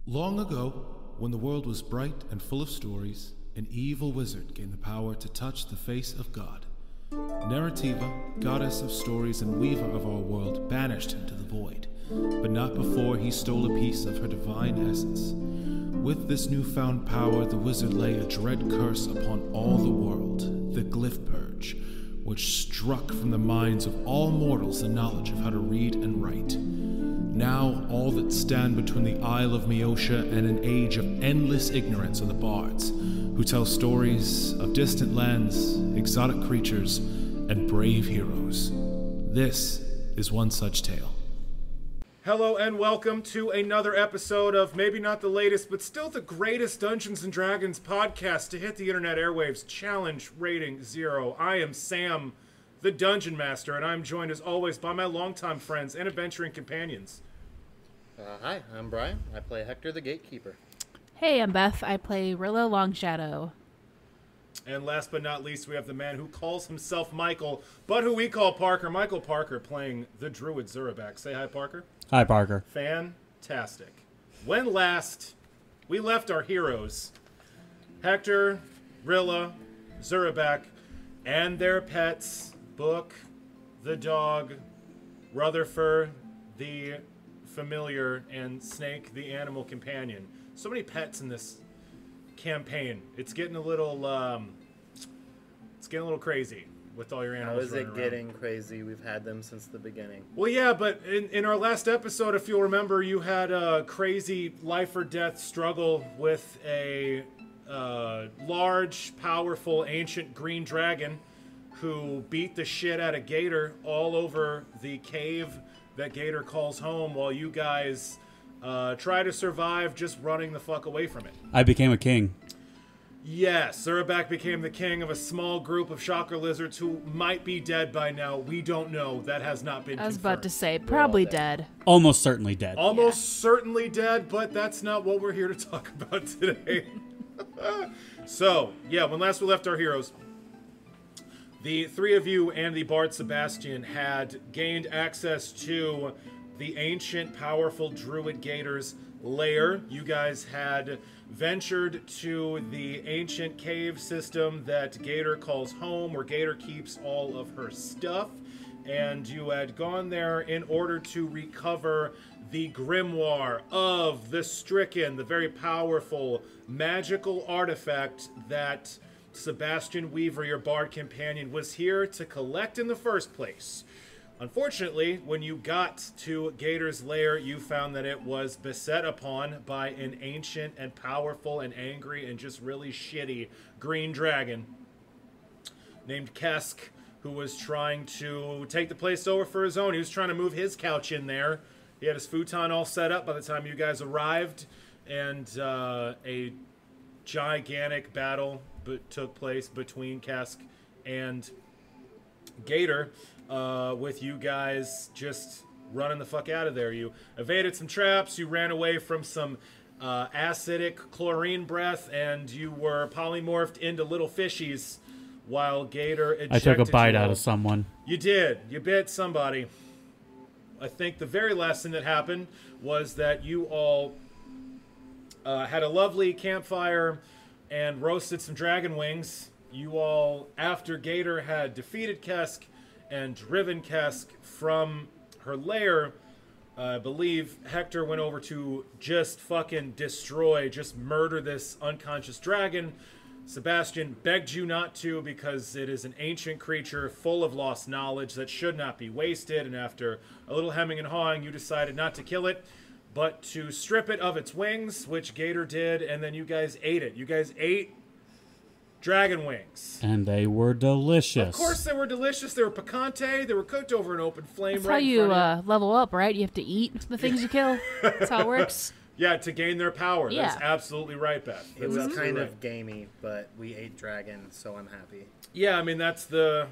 Long ago, when the world was bright and full of stories, an evil wizard gained the power to touch the face of God. Narrativa, goddess of stories and weaver of our world, banished him to the void, but not before he stole a piece of her divine essence. With this newfound power, the wizard lay a dread curse upon all the world, the Glyph Purge, which struck from the minds of all mortals the knowledge of how to read and write. Now, all that stand between the Isle of Meotia and an age of endless ignorance are the bards, who tell stories of distant lands, exotic creatures, and brave heroes. This is one such tale. Hello and welcome to another episode of maybe not the latest, but still the greatest Dungeons & Dragons podcast to hit the internet airwaves, Challenge Rating 0. I am Sam, the Dungeon Master, and I'm joined as always by my longtime friends and adventuring companions. Hi, I'm Brian. I play Hektor the Gatekeeper. Hey, I'm Beth. I play Rilla Longshadow. And last but not least, we have the man who calls himself Michael, but who we call Parker. Michael Parker playing the Druid Zurabak. Say hi, Parker. Hi, Parker. Fantastic. When last we left our heroes, Hektor, Rilla, Zurabak, and their pets, Book, the dog, Rutherford, the familiar, and Snake, the animal companion. So many pets in this campaign. It's getting a little crazy with all your animals. How is it running getting around. crazy? We've had them since the beginning. Well, yeah, but in our last episode, if you'll remember, you had a crazy life or death struggle with a large, powerful, ancient green dragon who beat the shit out of Gator all over the cave that Gator calls home while you guys try to survive just running the fuck away from it. I became a king. Yes, Zurabak became the king of a small group of shocker lizards who might be dead by now. We don't know. That has not been confirmed. I was about to say, probably dead. Almost certainly dead. Almost certainly dead, but that's not what we're here to talk about today. So, yeah, when last we left our heroes, the three of you and the Bard Sebastian had gained access to the ancient, powerful Druid Gator's lair. You guys had ventured to the ancient cave system that Gator calls home, where Gator keeps all of her stuff, and you had gone there in order to recover the grimoire of the Stricken, the very powerful magical artifact that Sebastian Weaver, your bard companion, was here to collect in the first place. Unfortunately, when you got to Gator's lair, you found that it was beset upon by an ancient and powerful and angry and just really shitty green dragon named Kesk, who was trying to take the place over for his own. He was trying to move his couch in there. He had his futon all set up by the time you guys arrived, and a gigantic battle took place between Kesk and Gator, with you guys just running the fuck out of there. You evaded some traps, you ran away from some acidic chlorine breath, and you were polymorphed into little fishies while Gator ejected I took a bite you out all. of someone. You did. You bit somebody. I think the very last thing that happened was that you all had a lovely campfire and roasted some dragon wings. You all, after Gator had defeated Kesk and driven Kesk from her lair, I believe Hektor went over to just fucking destroy, just murder this unconscious dragon. Sebastian begged you not to because it is an ancient creature full of lost knowledge that should not be wasted, and after a little hemming and hawing, you decided not to kill it, but to strip it of its wings, which Gator did, and then you guys ate it. You guys ate dragon wings. And they were delicious. Of course they were delicious. They were picante. They were cooked over an open flame. That's right how in you front of level up, right? You have to eat the things you kill. That's how it works. Yeah, to gain their power. Yeah. That's absolutely right, Beth. It That's was absolutely kind right. of gamey, but we ate dragon, so I'm happy. Yeah, I mean, that's the,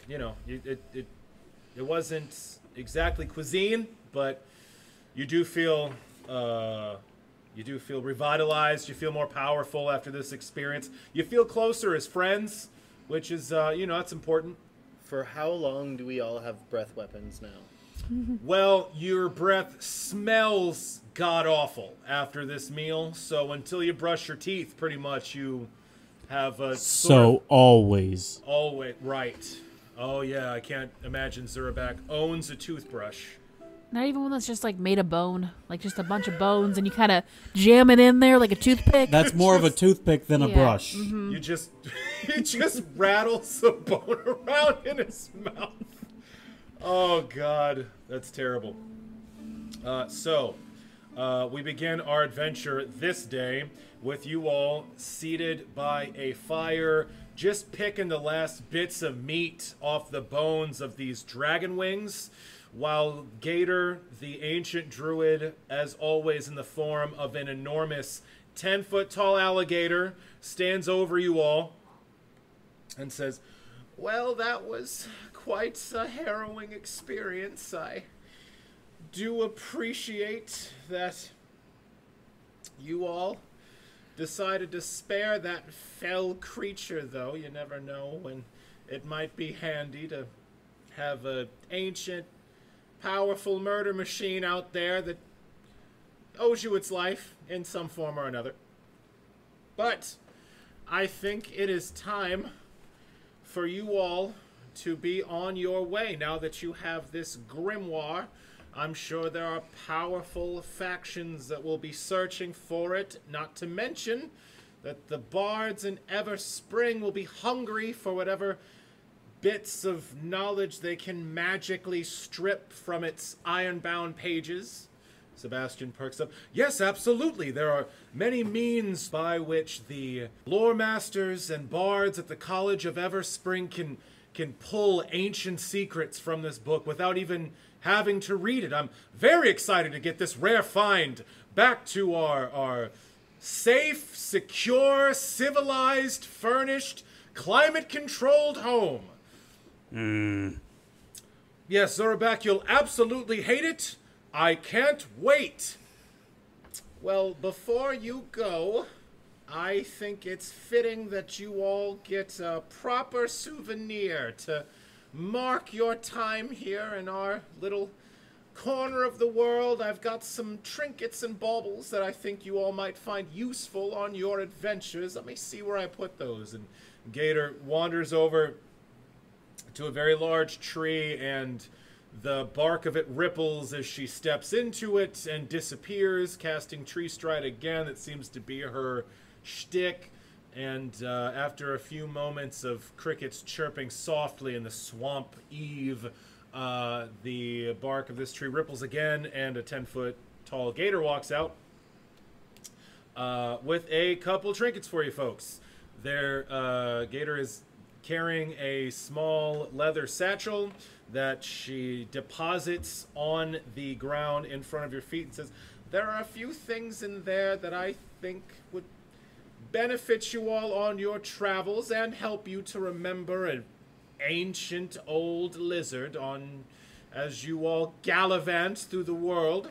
it wasn't exactly cuisine, but you do feel revitalized. You feel more powerful after this experience. You feel closer as friends, which is, that's important. For how long do we all have breath weapons now? Well, your breath smells god-awful after this meal, so until you brush your teeth, pretty much you have a Always. Always, right. Oh yeah, I can't imagine Zurabak owns a toothbrush. Not even one that's just like made of bone, like just a bunch of bones, and you kind of jam it in there like a toothpick. That's more of a toothpick than a Yeah. brush. Mm-hmm. You just he just rattles the bone around in his mouth. Oh god, that's terrible. We begin our adventure this day with you all seated by a fire, just picking the last bits of meat off the bones of these dragon wings, while Gator, the ancient druid, as always in the form of an enormous 10-foot tall alligator, stands over you all and says, "Well, that was quite a harrowing experience. I do appreciate that you all decided to spare that fell creature, though. You never know when it might be handy to have an ancient, powerful murder machine out there that owes you its life in some form or another. But I think it is time for you all to be on your way. Now that you have this grimoire, I'm sure there are powerful factions that will be searching for it, not to mention that the bards in Everspring will be hungry for whatever bits of knowledge they can magically strip from its iron-bound pages." Sebastian perks up. "Yes, absolutely. There are many means by which the lore masters and bards at the College of Everspring can pull ancient secrets from this book without even having to read it. I'm very excited to get this rare find back to our safe, secure, civilized, furnished, climate-controlled home." "Yes, Zurabak, you'll absolutely hate it. I can't wait." "Well, before you go, I think it's fitting that you all get a proper souvenir to mark your time here in our little corner of the world. I've got some trinkets and baubles that I think you all might find useful on your adventures. Let me see where I put those." And Gator wanders over to a very large tree, and the bark of it ripples as she steps into it and disappears, casting Tree Stride again. It seems to be her shtick. And after a few moments of crickets chirping softly in the swamp eve, the bark of this tree ripples again, and a 10-foot tall gator walks out with a couple trinkets for you folks. Gator is carrying a small leather satchel that she deposits on the ground in front of your feet and says, "There are a few things in there that I think would benefit you all on your travels and help you to remember an ancient old lizard as you all gallivant through the world."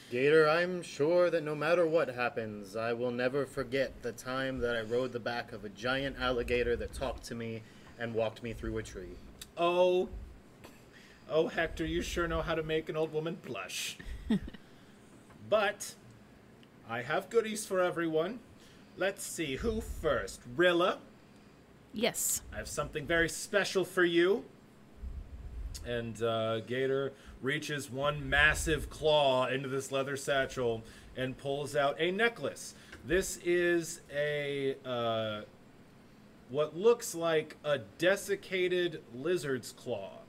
Gator, I'm sure that no matter what happens, I will never forget the time that I rode the back of a giant alligator that talked to me and walked me through a tree. Oh, Hector, you sure know how to make an old woman blush. But I have goodies for everyone. Let's see, who first? Rilla, Yes. I have something very special for you. And Gator reaches one massive claw into this leather satchel and pulls out a necklace. This is what looks like a desiccated lizard's claw.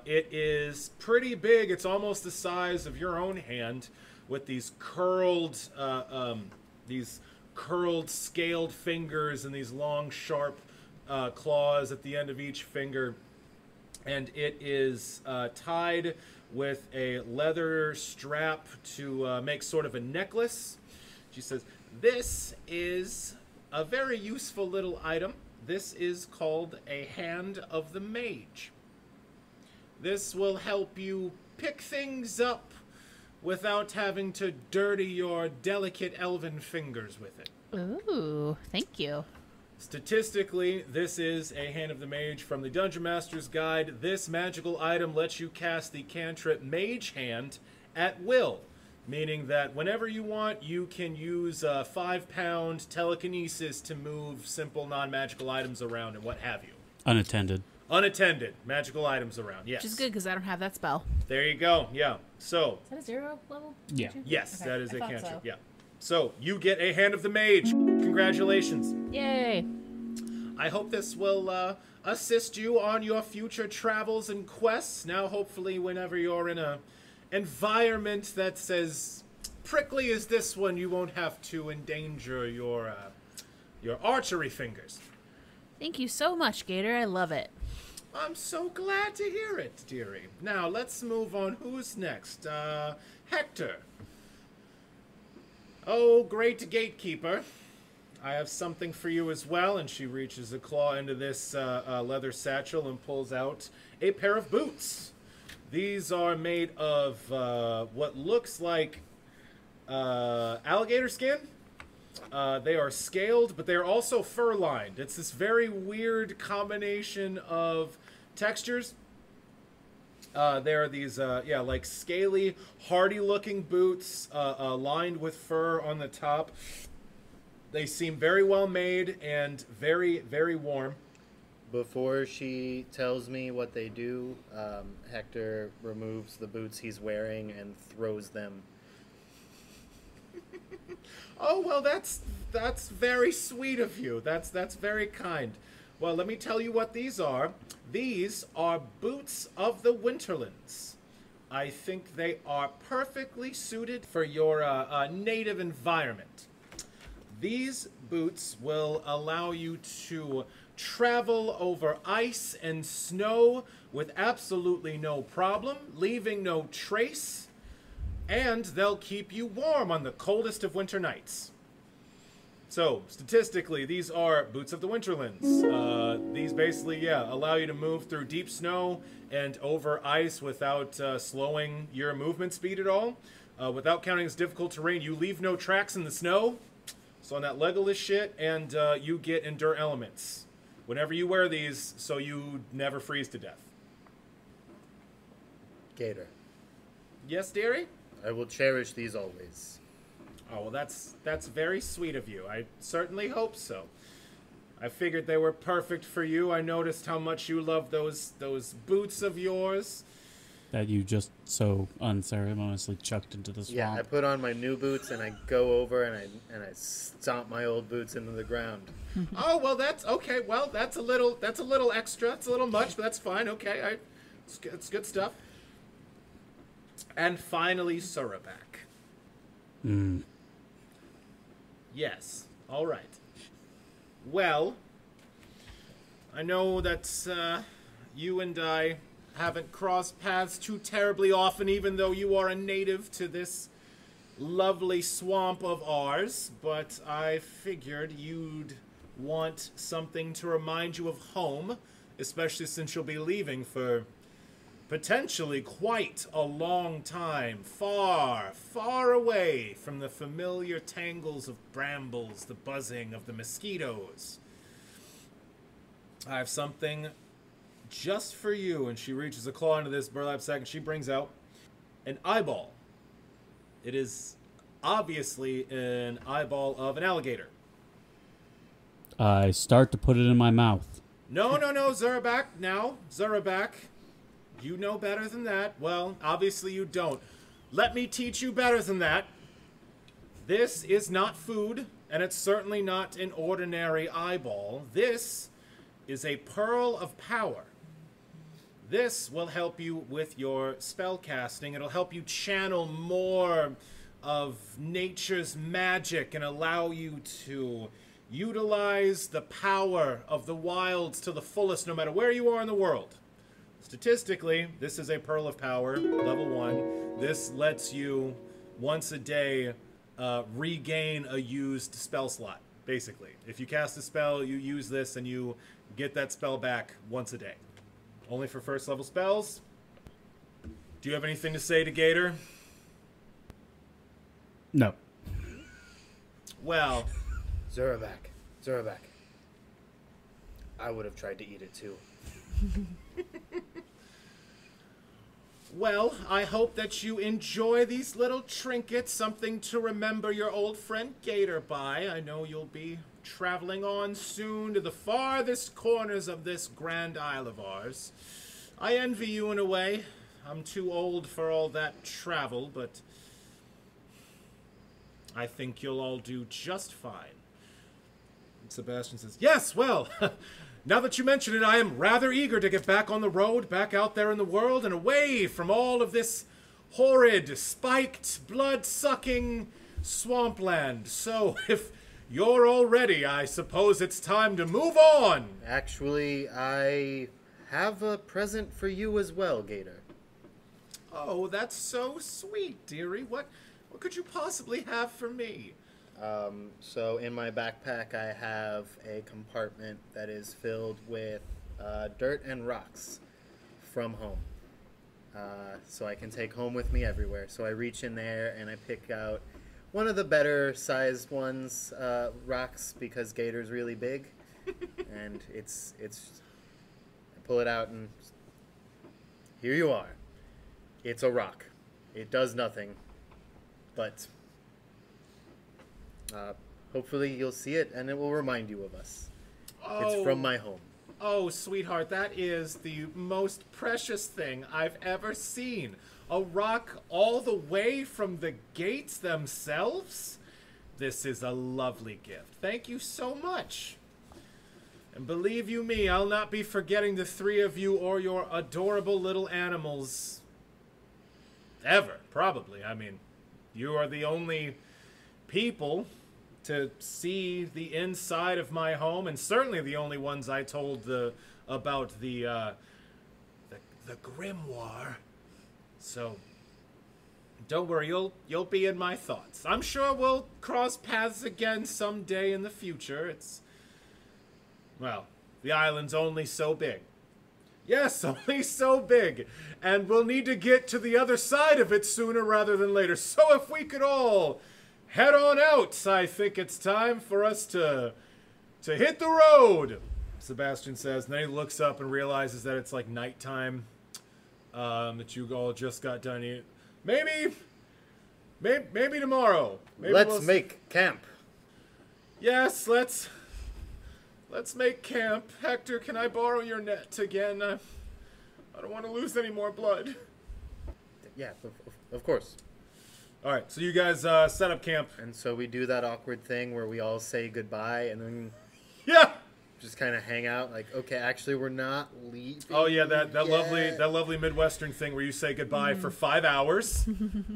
It is pretty big. It's almost the size of your own hand, with these curled scaled fingers and these long, sharp claws at the end of each finger. And it is tied with a leather strap to make sort of a necklace. She says, "This is a very useful little item. This is called a Hand of the Mage. This will help you pick things up without having to dirty your delicate elven fingers with it." Ooh, thank you. Statistically, this is a Hand of the Mage from the Dungeon Master's Guide. This magical item lets you cast the cantrip Mage Hand at will, meaning that whenever you want, you can use 5-pound telekinesis to move simple non-magical items around and what have you. Unattended. Unattended magical items around, yes. Which is good because I don't have that spell. There you go, yeah. So, Is that a 0 level? Yeah. yes, Okay, that is I a thought cantrip, so. yeah. So, you get a Hand of the Mage. Congratulations. Yay. I hope this will assist you on your future travels and quests. Now, hopefully, whenever you're in a environment that's as prickly as this one, you won't have to endanger your archery fingers. Thank you so much, Gator. I love it. I'm so glad to hear it, dearie. Now, let's move on. Who's next? Hektor. Oh, great gatekeeper. I have something for you as well. And she reaches a claw into this leather satchel and pulls out a pair of boots. These are made of what looks like alligator skin. They are scaled, but they're also fur-lined. It's this very weird combination of textures. There are these, like scaly, hardy-looking boots lined with fur on the top. They seem very well made and very, very warm. Before she tells me what they do, Hektor removes the boots he's wearing and throws them. Oh, well, that's very sweet of you. That's very kind. Well, let me tell you what these are. These are boots of the Winterlands. I think they are perfectly suited for your native environment. These boots will allow you to travel over ice and snow with absolutely no problem, leaving no trace, and they'll keep you warm on the coldest of winter nights. So, statistically, these are boots of the Winterlands. These basically, allow you to move through deep snow and over ice without slowing your movement speed at all. Without counting as difficult terrain, you leave no tracks in the snow. So on that Legolas shit, and you get Endure Elements whenever you wear these, so you never freeze to death. Gator, Yes, dearie? I will cherish these always. Oh, well, that's very sweet of you. I certainly hope so. I figured they were perfect for you. I noticed how much you love those boots of yours. That you just so unceremoniously chucked into the swamp. Yeah, I put on my new boots and I go over and I stomp my old boots into the ground. Oh, well, that's okay. Well, that's a little extra. It's a little much, but that's fine. Okay, it's good stuff. And finally, Surabak. Yes. All right. Well, I know that you and I haven't crossed paths too terribly often, even though you are a native to this lovely swamp of ours, but I figured you'd want something to remind you of home, especially since you'll be leaving for potentially quite a long time, far, far away from the familiar tangles of brambles, the buzzing of the mosquitoes. I have something just for you. And she reaches a claw into this burlap sack and she brings out an eyeball. It is obviously an eyeball of an alligator. I start to put it in my mouth. No, Zurabak. Now, Zurabak, you know better than that. Well, obviously you don't. Let me teach you better than that. This is not food, and it's certainly not an ordinary eyeball. This is a pearl of power. This will help you with your spell casting. It'll help you channel more of nature's magic and allow you to utilize the power of the wilds to the fullest, no matter where you are in the world. Statistically, this is a pearl of power, level 1. This lets you, once a day, regain a used spell slot, basically. If you cast a spell, you use this and you get that spell back once a day. Only for first level spells. Do you have anything to say to Gator? No. Well, Zurabak, I would have tried to eat it too. Well, I hope that you enjoy these little trinkets, something to remember your old friend Gator by. I know you'll be traveling on soon to the farthest corners of this grand isle of ours. I envy you in a way. I'm too old for all that travel, but I think you'll all do just fine. And Sebastian says, yes, well, now that you mention it, I am rather eager to get back on the road, back out there in the world, and away from all of this horrid, spiked, blood-sucking swampland. So, if you're all ready, I suppose it's time to move on. Actually, I have a present for you as well, Gator. Oh, that's so sweet, dearie. What could you possibly have for me? So in my backpack, I have a compartment that is filled with dirt and rocks from home. So I can take home with me everywhere. So I reach in there and I pick out one of the better sized ones, rocks, because Gator's really big. And it's I pull it out and here you are. It's a rock. It does nothing, but hopefully you'll see it and it will remind you of us. It's from my home. Oh, sweetheart, that is the most precious thing I've ever seen. A rock all the way from the gates themselves? This is a lovely gift. Thank you so much. And believe you me, I'll not be forgetting the three of you or your adorable little animals. Ever, probably. I mean, you are the only people to see the inside of my home, and certainly the only ones I told about the grimoire. So don't worry, you'll be in my thoughts. I'm sure we'll cross paths again someday in the future. Well, the island's only so big. Yes, only so big. And we'll need to get to the other side of it sooner rather than later. So if we could all head on out, I think it's time for us to hit the road, Sebastian says. And then he looks up and realizes that it's like nighttime, that you all just got done eating. Maybe tomorrow. Maybe Let's make camp. Yes, let's make camp. Hektor, can I borrow your net again? I don't want to lose any more blood. Yeah, of course. All right, so you guys set up camp. And so we do that awkward thing where we all say goodbye and then Yeah. just kind of hang out. Like, okay, actually, we're not leaving. Oh yeah, that yet. lovely Midwestern thing where you say goodbye for 5 hours.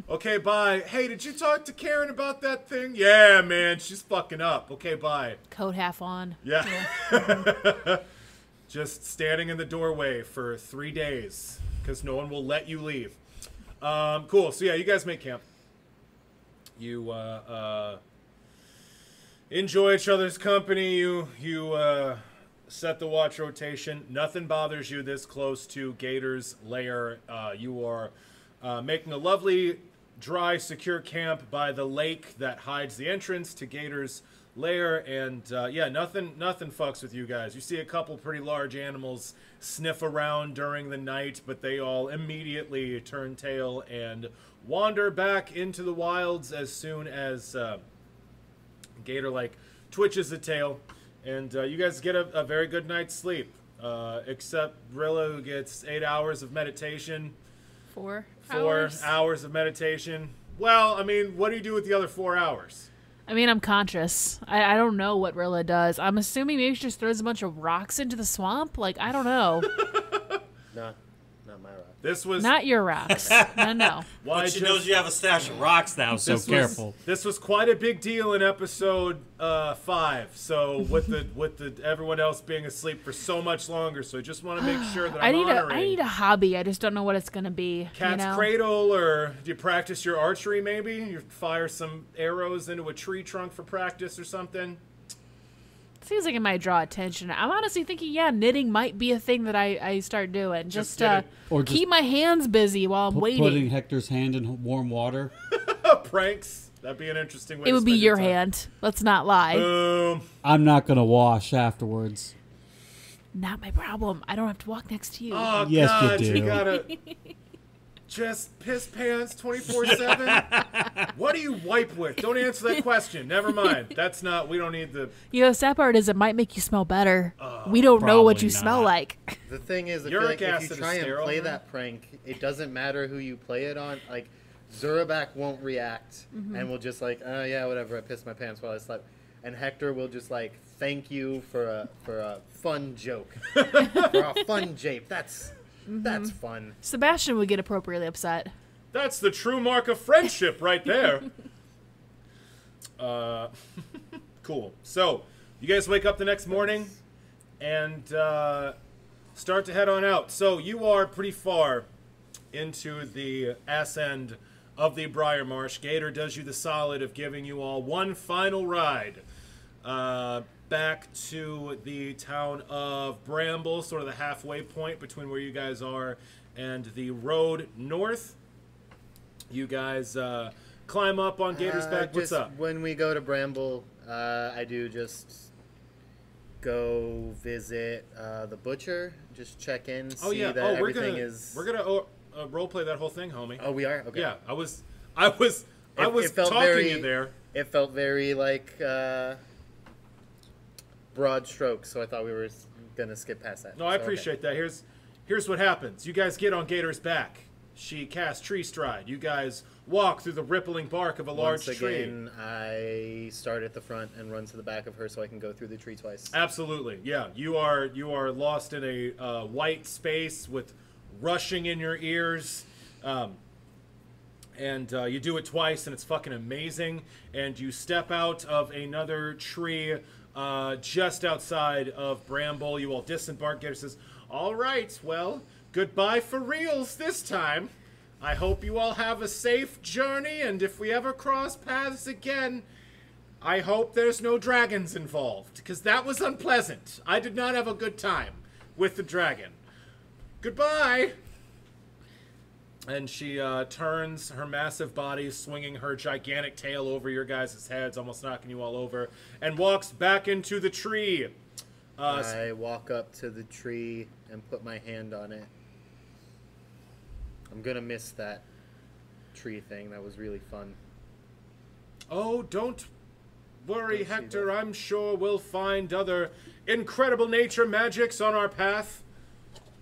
Okay, bye. Hey, did you talk to Karen about that thing? Yeah, man, she's fucking up. Okay, bye. Coat half on. Yeah. Just standing in the doorway for 3 days because no one will let you leave. Cool. So yeah, you guys make camp. You enjoy each other's company. You set the watch rotation. Nothing bothers you this close to Gator's lair. You are making a lovely, dry, secure camp by the lake that hides the entrance to Gator's lair. And yeah, nothing fucks with you guys. You see a couple pretty large animals sniff around during the night, but they all immediately turn tail and wander back into the wilds as soon as Gator twitches a tail, and you guys get a very good night's sleep, except Rilla, who gets 8 hours of meditation. 4 hours of meditation. Well, I mean, what do you do with the other 4 hours? I mean, I'm conscious. I don't know what Rilla does. I'm assuming maybe she just throws a bunch of rocks into the swamp. I don't know. Not my rock. This was Not your rocks. No. But she knows you have a stash of rocks now, so careful. This was quite a big deal in episode 5. So with the everyone else being asleep for so much longer, so I just want to make sure that I'm honoring. I need a hobby. I just don't know what it's gonna be. Cat's cradle, or do you practice your archery? Maybe you fire some arrows into a tree trunk for practice or something. Seems like it might draw attention. I'm honestly thinking, yeah, knitting might be a thing that I start doing. Just Or keep my hands busy while I'm waiting. Putting Hector's hand in warm water. Pranks. That'd be an interesting way. It would be your hand. Let's not lie. I'm not gonna wash afterwards. Not my problem. I don't have to walk next to you. Oh, Yes, you God, do. you gotta just piss pants 24/7? What do you wipe with? Don't answer that question. Never mind. That's not, we don't need the... You know, the sad part is it might make you smell better. We don't know what probably you smell not. like. The thing is, I feel Uric like if acid you is try and sterile, play right? that prank, it doesn't matter who you play it on. Like, Zurabak won't react and will just like, oh yeah, whatever, I pissed my pants while I slept. And Hektor will just like, thank you for a fun joke. For a fun jape. That's fun. Sebastian would get appropriately upset. That's the true mark of friendship right there. Cool. So, you guys wake up the next morning and start to head on out. So, you are pretty far into the ass end of the Briar Marsh. Gator does you the solid of giving you all one final ride back to the town of Bramble, sort of the halfway point between where you guys are and the road north. You guys climb up on Gator's back. What's Just up? When we go to Bramble, I do just go visit the butcher, just check in, see that everything is... We're gonna role play that whole thing, homie. Oh, we are? Okay. Yeah, I was talking very, you there. It felt very like broad strokes, so I thought we were gonna skip past that. No, I appreciate that. Here's what happens. You guys get on Gator's back. She casts Tree Stride. You guys walk through the rippling bark of a large Once tree. again, I start at the front and run to the back of her so I can go through the tree twice. Absolutely, yeah. You are lost in a white space with rushing in your ears, and you do it twice, and it's fucking amazing. And you step out of another tree just outside of Bramble. You all disembark. Gator says, "All right, well, goodbye for reals this time. I hope you all have a safe journey, and if we ever cross paths again, I hope there's no dragons involved, because that was unpleasant. I did not have a good time with the dragon. Goodbye." And she turns her massive body, swinging her gigantic tail over your guys' heads, almost knocking you all over, and walks back into the tree. I walk up to the tree and put my hand on it. I'm gonna miss that tree thing. That was really fun. Oh, don't worry, Don't see Hektor. that. I'm sure we'll find other incredible nature magics on our path.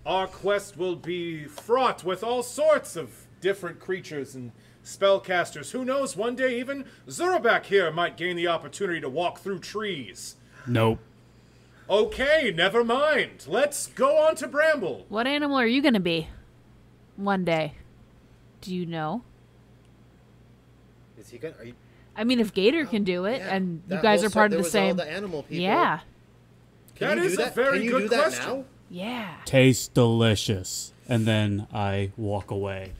Our quest will be fraught with all sorts of different creatures and spellcasters. Who knows, one day even Zurabak here might gain the opportunity to walk through trees. Nope. Okay, never mind. Let's go on to Bramble. What animal are you going to be? One day. Do you know? Is he gonna? Are you? I mean, if Gator can do it, Yeah, and you that guys whole are part there of the was same... All the animal people. Yeah. Can That you is do a that? very Can you good do that question. now? Yeah. Tastes delicious. And then I walk away.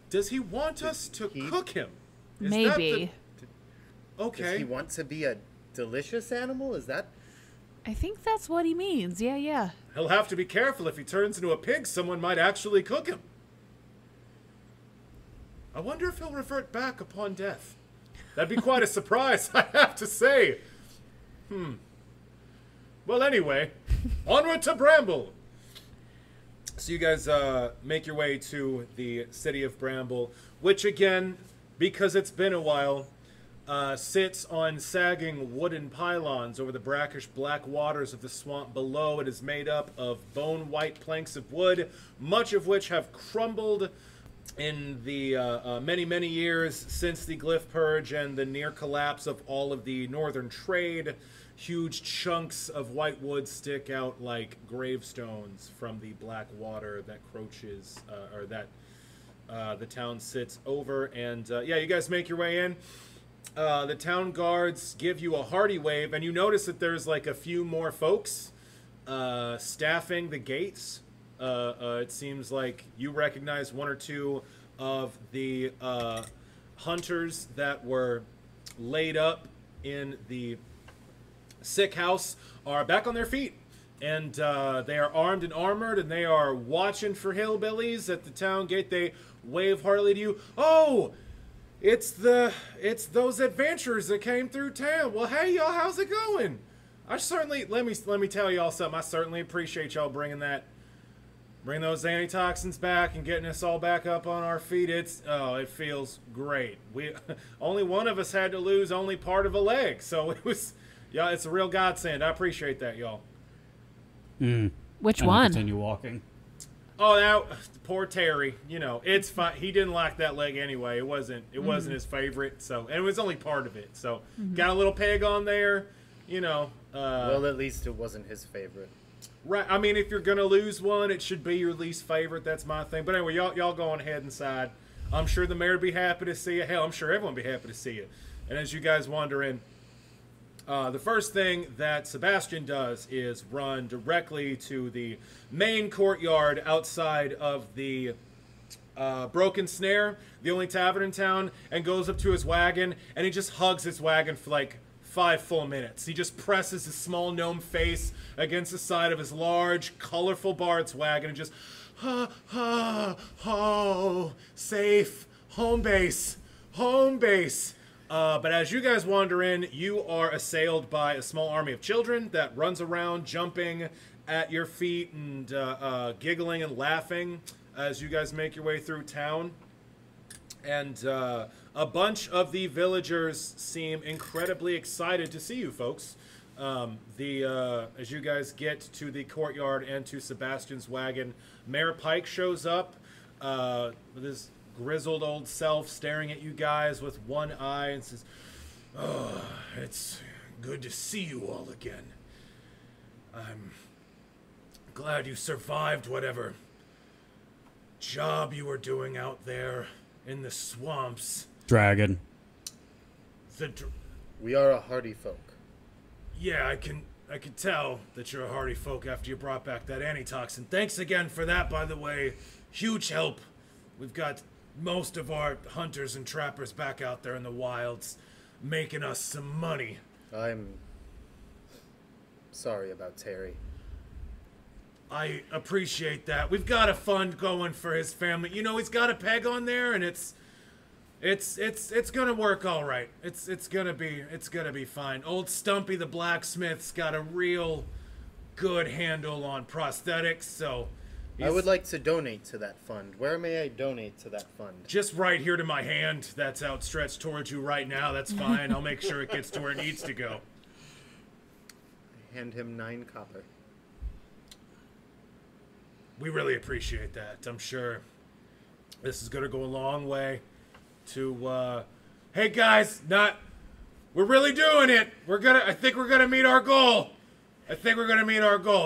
Does he want us to he- cook him? Is that Maybe. the- Does he Okay. want to be a delicious animal? Is that? I think that's what he means. Yeah, yeah. He'll have to be careful. If he turns into a pig, someone might actually cook him. I wonder if he'll revert back upon death. That'd be quite a surprise, I have to say. Well, anyway, onward to Bramble. So you guys make your way to the city of Bramble, which again, because it's been a while, sits on sagging wooden pylons over the brackish black waters of the swamp below. It is made up of bone-white planks of wood, much of which have crumbled in the many, many years since the Glyph Purge and the near collapse of all of the northern trade. Huge chunks of white wood stick out like gravestones from the black water that croaches, or that the town sits over. And yeah, you guys make your way in. The town guards give you a hearty wave, and you notice that there's like a few more folks staffing the gates. It seems like you recognize one or two of the hunters that were laid up in the sick house are back on their feet, and they are armed and armored, and they are watching for hillbillies at the town gate. They wave heartily to you. Oh, it's those adventurers that came through town. Well, hey y'all, how's it going? I certainly let me tell y'all something. I certainly appreciate y'all bring those antitoxins back and getting us all back up on our feet. It feels great. We only one of us had to lose only part of a leg, so it's a real godsend. I appreciate that, y'all. Which And one? Continue walking. Oh, now poor Terry. It's fine. He didn't like that leg anyway. It wasn't his favorite. So, and it was only part of it. So, got a little peg on there. Well, at least it wasn't his favorite. Right. I mean, if you're gonna lose one, it should be your least favorite. That's my thing. But anyway, y'all go on ahead inside. I'm sure the mayor would be happy to see you. Hell, I'm sure everyone would be happy to see you. And as you guys wander in, the first thing that Sebastian does is run directly to the main courtyard outside of the Broken Snare, the only tavern in town, and goes up to his wagon, and he just hugs his wagon for like 5 full minutes. He just presses his small gnome face against the side of his large, colorful bard's wagon and just, safe, home base. But as you guys wander in, you are assailed by a small army of children that runs around, jumping at your feet and giggling and laughing as you guys make your way through town. And a bunch of the villagers seem incredibly excited to see you folks. As you guys get to the courtyard and to Sebastian's wagon, Mayor Pike shows up with his grizzled old self staring at you guys with one eye and says, "Oh, it's good to see you all again. I'm glad you survived whatever job you were doing out there in the swamps." Dragon. We are a hardy folk. Yeah, I can tell that you're a hardy folk after you brought back that antitoxin. Thanks again for that, by the way. Huge help. We've got most of our hunters and trappers back out there in the wilds, making us some money. I'm sorry about Terry. I appreciate that. We've got a fund going for his family. He's got a peg on there, and it's gonna work all right. It's gonna be fine. Old Stumpy the blacksmith's got a real good handle on prosthetics, so I would like to donate to that fund. Where may I donate to that fund? just right here to my hand that's outstretched towards you right now. That's fine. I'll make sure it gets to where it needs to go. I hand him 9 copper. We really appreciate that. I'm sure this is gonna go a long way to hey guys, we're really doing it. I think we're gonna meet our goal.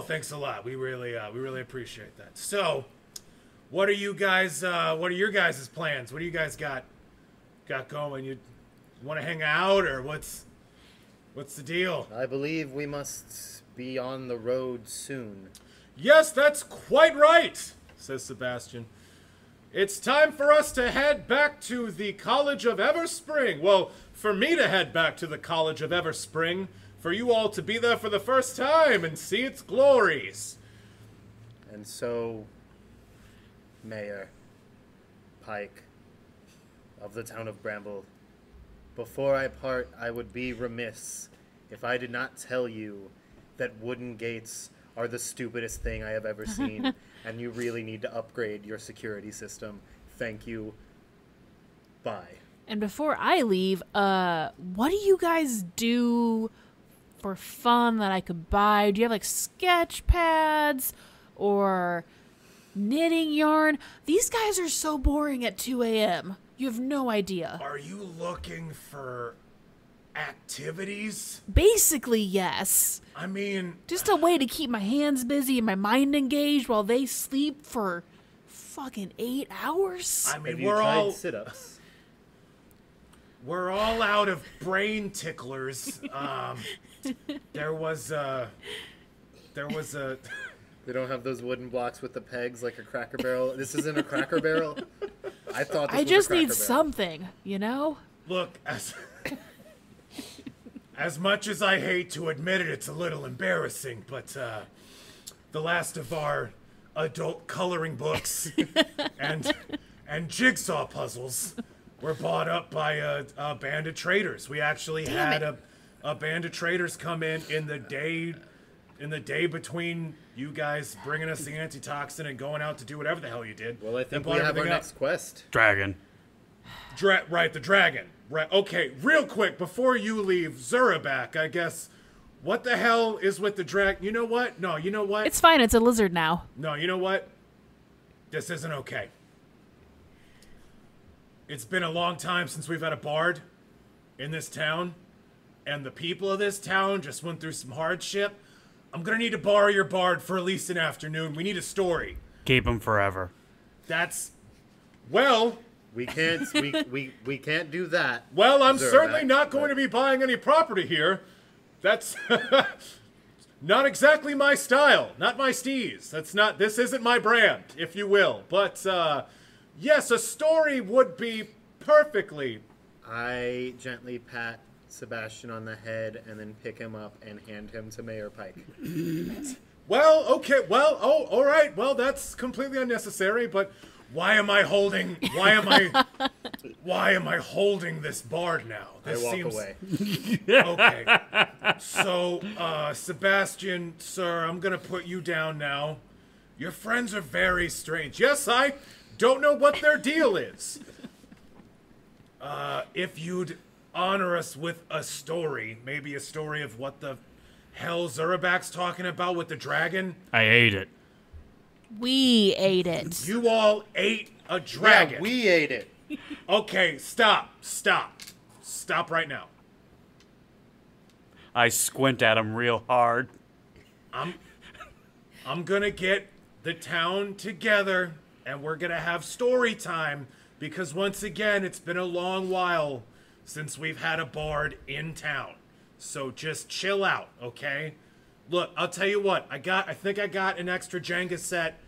Thanks a lot. We really appreciate that. So, what are your guys' plans? What do you guys got going? You want to hang out, or what's the deal? I believe we must be on the road soon. Yes, that's quite right, says Sebastian. It's time for us to head back to the College of Everspring. Well, for me to head back to the College of Everspring, for you all to be there for the first time and see its glories. And so, Mayor Pike of the town of Bramble, before I part, I would be remiss if I did not tell you that wooden gates are the stupidest thing I have ever seen, and you really need to upgrade your security system. Thank you. Bye. And before I leave, what do you guys do for fun that I could buy? Do you have like sketch pads or knitting yarn? These guys are so boring at 2 a.m. You have no idea. Are you looking for activities? Basically, yes. I mean, Just a way to keep my hands busy and my mind engaged while they sleep for fucking 8 hours. I mean, Have you tried sit-ups? We're all out of brain ticklers. There was a. They don't have those wooden blocks with the pegs like a Cracker Barrel. This isn't a Cracker Barrel. I thought this I was just a Cracker need Barrel. something, you know? Look, as much as I hate to admit it, it's a little embarrassing, but the last of our adult coloring books and jigsaw puzzles were bought up by a band of traders. We actually had a a band of traders come in the day between you guys bringing us the antitoxin and going out to do whatever the hell you did. Well, I They think bought we have our everything up. next quest. Dragon. Right, the dragon. Right. Okay, real quick before you leave, Zurabak, I guess. What the hell is with the dragon? You know what? No, you know what? It's fine. It's a lizard now. No, you know what? This isn't okay. It's been a long time since we've had a bard in this town, and the people of this town just went through some hardship. I'm gonna need to borrow your bard for at least an afternoon. We need a story. Keep him forever. That's... Well... We can't we can't do that. Well, I'm Zurabak, certainly not going to be buying any property here. That's not exactly my style, not my steez. This isn't my brand, if you will. But, yes, a story would be perfectly... I gently pat Sebastian on the head and then pick him up and hand him to Mayor Pike. Well, okay, well, all right. Well, that's completely unnecessary, but why am I holding this bard now? This I walk away. Okay. So, Sebastian, sir, I'm gonna put you down now. Your friends are very strange. Yes, I don't know what their deal is. If you'd honor us with a story, maybe a story of what the hell Zurabak's talking about with the dragon. I ate it. We ate it. You all ate a dragon. Yeah, we ate it. Okay, stop right now. I squint at him real hard. I'm gonna get the town together and we're gonna have story time because once again, it's been a long while since we've had a bard in town. So just chill out, okay? Look, I'll tell you what, I think I got an extra Jenga set.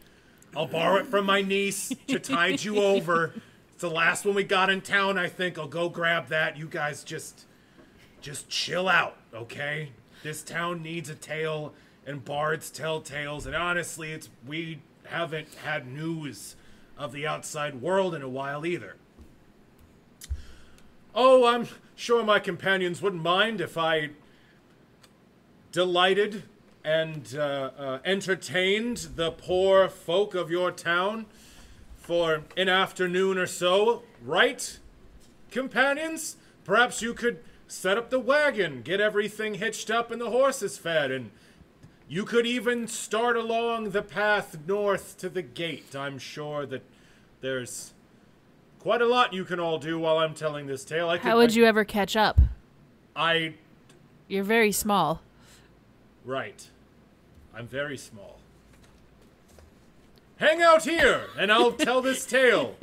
I'll borrow it from my niece to tide you over. It's the last one we got in town, I think. I'll go grab that. You guys just chill out, okay? This town needs a tale, and bards tell tales, and honestly, we haven't had news of the outside world in a while either. Oh, I'm sure my companions wouldn't mind if I delighted and entertained the poor folk of your town for an afternoon or so, right, companions? Perhaps you could set up the wagon, get everything hitched up and the horses fed, and you could even start along the path north to the gate. I'm sure that there's quite a lot you can all do while I'm telling this tale. How would you ever catch up? You're very small. Right. I'm very small. Hang out here, and I'll tell this tale.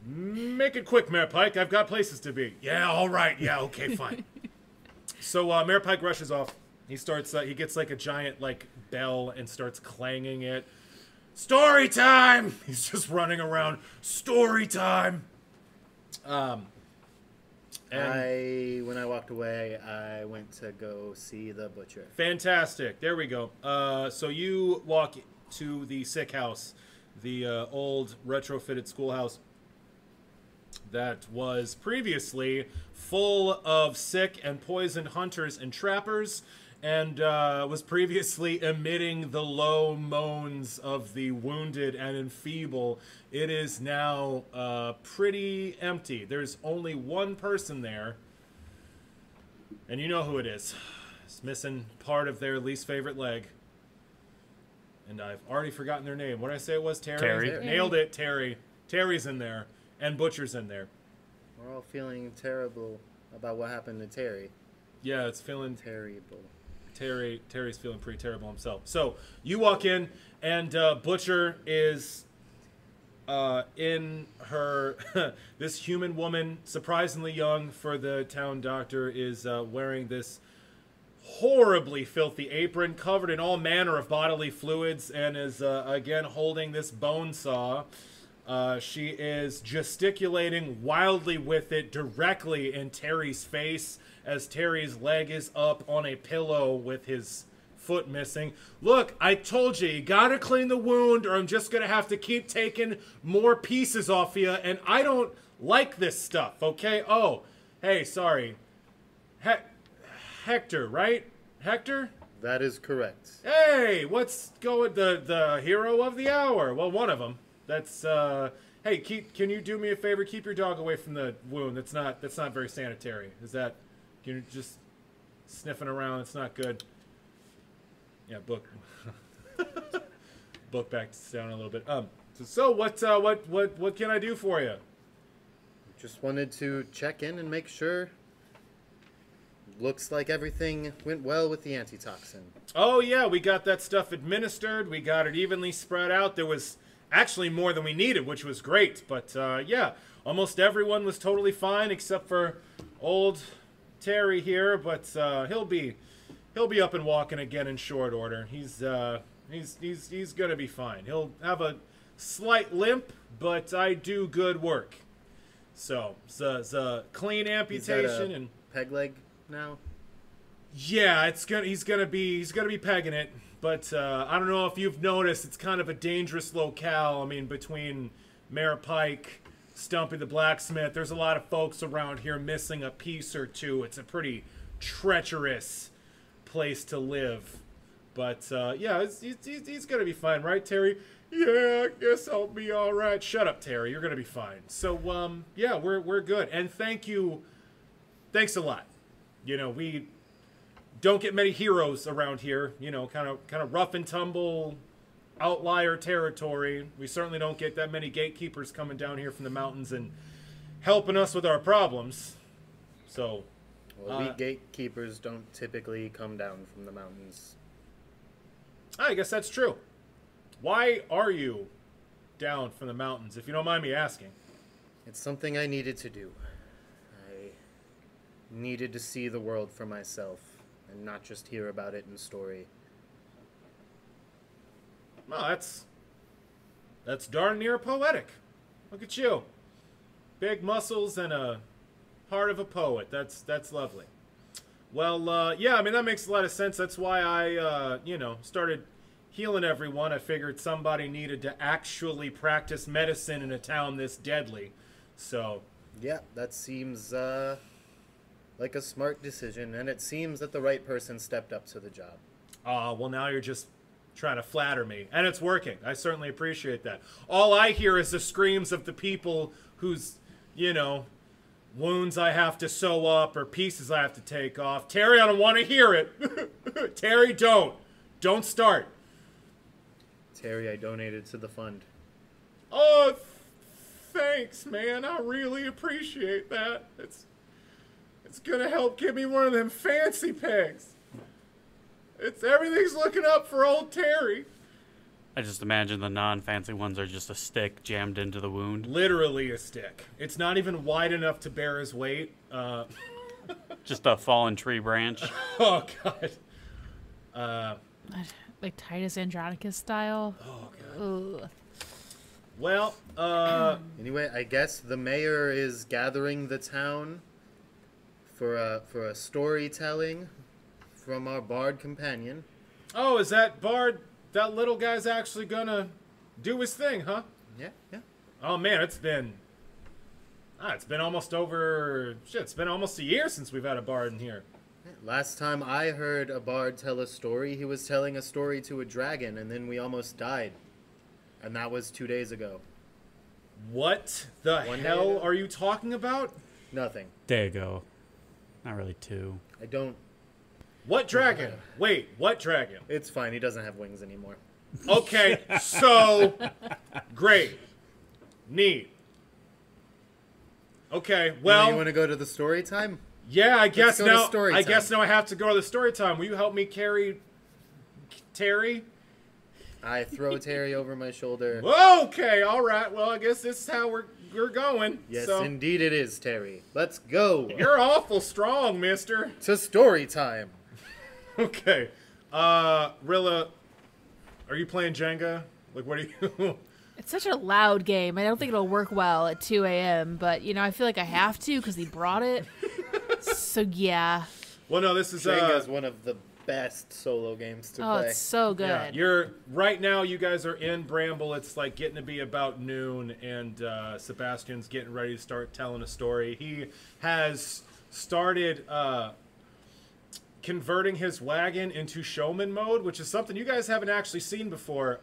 Make it quick, Mayor Pike. I've got places to be. Yeah, all right. Yeah, okay, fine. So Mayor Pike rushes off. He starts. He gets like a giant bell and starts clanging it. Story time! He's just running around. Story time. When I walked away, I went to go see the butcher. Fantastic. There we go. So you walk to the sick house, the old retrofitted schoolhouse that was previously full of sick and poisoned hunters and trappers, and was previously emitting the low moans of the wounded and enfeebled. It is now pretty empty. There's only one person there, and you know who it is. It's missing part of their least favorite leg. And I've already forgotten their name. What did I say it was? Terry? Terry. Nailed it, Terry. Terry's in there, and Butcher's in there. We're all feeling terrible about what happened to Terry. Yeah, it's feeling... Terrible. Terry's feeling pretty terrible himself. So you walk in, and Butcher is in her. This human woman, surprisingly young for the town doctor, is wearing this horribly filthy apron covered in all manner of bodily fluids, and is again holding this bone saw. She is gesticulating wildly with it directly in Terry's face as Terry's leg is up on a pillow with his foot missing. Look, I told you gotta clean the wound or I'm just gonna have to keep taking more pieces off you, and I don't like this stuff, okay? Oh, hey, sorry. Hektor, right? Hektor? That is correct. Hey, what's going the hero of the hour? Well, one of them. That's hey, can you do me a favor? Keep your dog away from the wound. That's not very sanitary. Is that can you just sniffing around? It's not good. Yeah, book book back down a little bit. So what can I do for you? Just wanted to check in and make sure. Looks like everything went well with the antitoxin. Oh yeah, we got that stuff administered. We got it evenly spread out. There was actually more than we needed, which was great. But yeah, almost everyone was totally fine except for old Terry here. But he'll be up and walking again in short order. He's gonna be fine. He'll have a slight limp, but I do good work. So it's a clean amputation and peg leg now. Yeah, he's gonna be pegging it, but I don't know if you've noticed, it's kind of a dangerous locale. I mean, between Mayor Pike, Stumpy the blacksmith, there's a lot of folks around here missing a piece or two. It's a pretty treacherous place to live, but yeah, he's gonna be fine, right, Terry? Yeah, I guess I'll be all right. Shut up, Terry. You're gonna be fine. So yeah, we're good, and thanks a lot. You know, we don't get many heroes around here. You know, kind of rough and tumble, outlier territory. We certainly don't get that many gatekeepers coming down here from the mountains and helping us with our problems. So, well, we gatekeepers don't typically come down from the mountains. I guess that's true. Why are you down from the mountains, if you don't mind me asking? It's something I needed to do. Needed to see the world for myself and not just hear about it in story. Well, that's darn near poetic. Look at you. Big muscles and a heart of a poet. That's lovely. Well, yeah, I mean, that makes a lot of sense. That's why I, started healing everyone. I figured somebody needed to actually practice medicine in a town this deadly. So, yeah, that seems like a smart decision, and it seems that the right person stepped up to the job. Well, now you're just trying to flatter me, and it's working. I certainly appreciate that. All I hear is the screams of the people whose, wounds I have to sew up or pieces I have to take off. Terry, I don't want to hear it. Terry, don't start. Terry, I donated to the fund. Oh, thanks, man. I really appreciate that. It's gonna help get me one of them fancy pegs. Everything's looking up for old Terry. I just imagine the non-fancy ones are just a stick jammed into the wound. Literally a stick. It's not even wide enough to bear his weight. Just a fallen tree branch. Oh God. Like Titus Andronicus style. Oh God. Ugh. Well, Anyway, I guess the mayor is gathering the town for a storytelling from our bard companion. Oh, is that Bard, that little guy's actually gonna do his thing, huh? Yeah. Oh man, it's been almost it's been almost a year since we've had a Bard in here. Last time I heard a bard tell a story, he was telling a story to a dragon, and then we almost died. And that was 2 days ago. What the One day hell ago? are you talking about? Nothing. There you go. Not really two. I don't... What dragon? Wait, what dragon? It's fine, he doesn't have wings anymore. Okay, so great. Neat. Okay, well, You want to go to the story time? yeah, I guess go to now story I time. guess now I have to go to the story time. Will you help me carry Terry? I throw Terry over my shoulder. Okay, all right. Well, I guess this is how we're going. Yes, so, indeed it is, Terry. Let's go you're awful strong, mister. to story time. Okay. Rilla, are you playing Jenga? Like, what are you... It's such a loud game. I don't think it'll work well at 2 a.m., but, I feel like I have to because he brought it. So, yeah. Well, no, this is... Jenga's one of the best solo games to Oh, play. it's so good. Yeah, right now you guys are in Bramble. It's like getting to be about noon, and Sebastian's getting ready to start telling a story. He has started converting his wagon into showman mode, which is something you guys haven't actually seen before.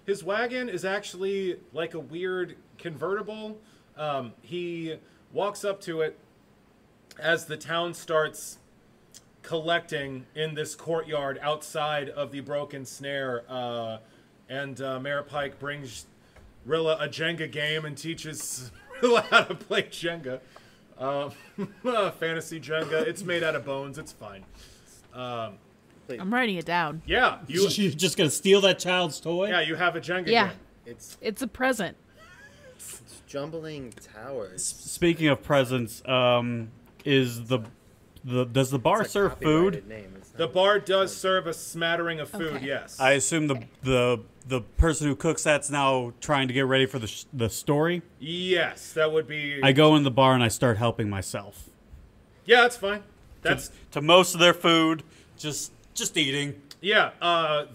His wagon is actually like a weird convertible. He walks up to it as the town starts collecting in this courtyard outside of the broken snare. And Mayor Pike brings Rilla a Jenga game and teaches Rilla how to play Jenga. Fantasy Jenga. It's made out of bones. It's fine. I'm writing it down. Yeah, You're just gonna steal that child's toy? yeah, you have a Jenga Yeah. game. It's a present. It's jumbling towers. Speaking of presents, is does the bar It's a serve food? copyrighted name. It's The not- bar does serve a smattering of food, Okay. yes. I assume the person who cooks that's now trying to get ready for the story. Yes, that would be... I go in the bar and I start helping myself. Yeah, that's fine. That's... To most of their food, just eating. Yeah,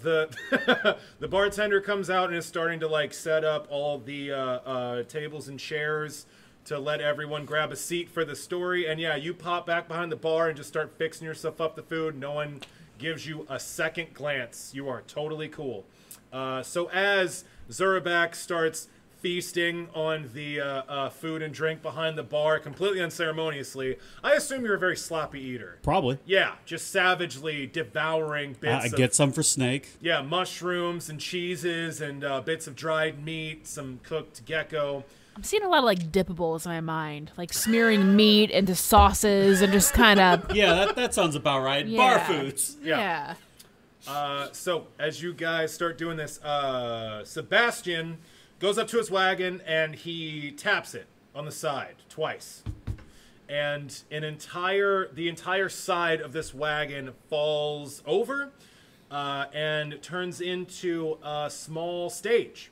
the the bartender comes out and is starting to like set up all the tables and chairs to let everyone grab a seat for the story. And yeah, you pop back behind the bar and just start fixing yourself up the food. No one gives you a second glance. You are totally cool. So as Zurabak starts feasting on the food and drink behind the bar completely unceremoniously, I assume you're a very sloppy eater. Probably. Yeah, just savagely devouring bits I of... get some for Snake. Yeah, mushrooms and cheeses and bits of dried meat, some cooked gecko. I'm seeing a lot of like dippables in my mind, like smearing meat into sauces and just kind of Yeah, that sounds about right. Yeah. Bar foods. Yeah. So as you guys start doing this, Sebastian goes up to his wagon and he taps it on the side twice. And the entire side of this wagon falls over and turns into a small stage.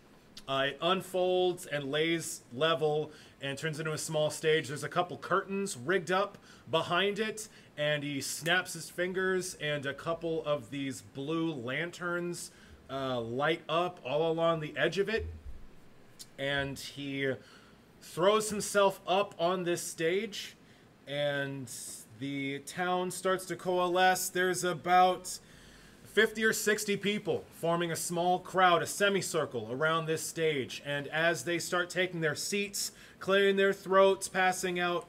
It unfolds and lays level and turns into a small stage. There's a couple curtains rigged up behind it, and he snaps his fingers, and a couple of these blue lanterns light up all along the edge of it. And he throws himself up on this stage, and the town starts to coalesce. There's about 50 or 60 people forming a small crowd, a semicircle around this stage. And as they start taking their seats, clearing their throats, passing out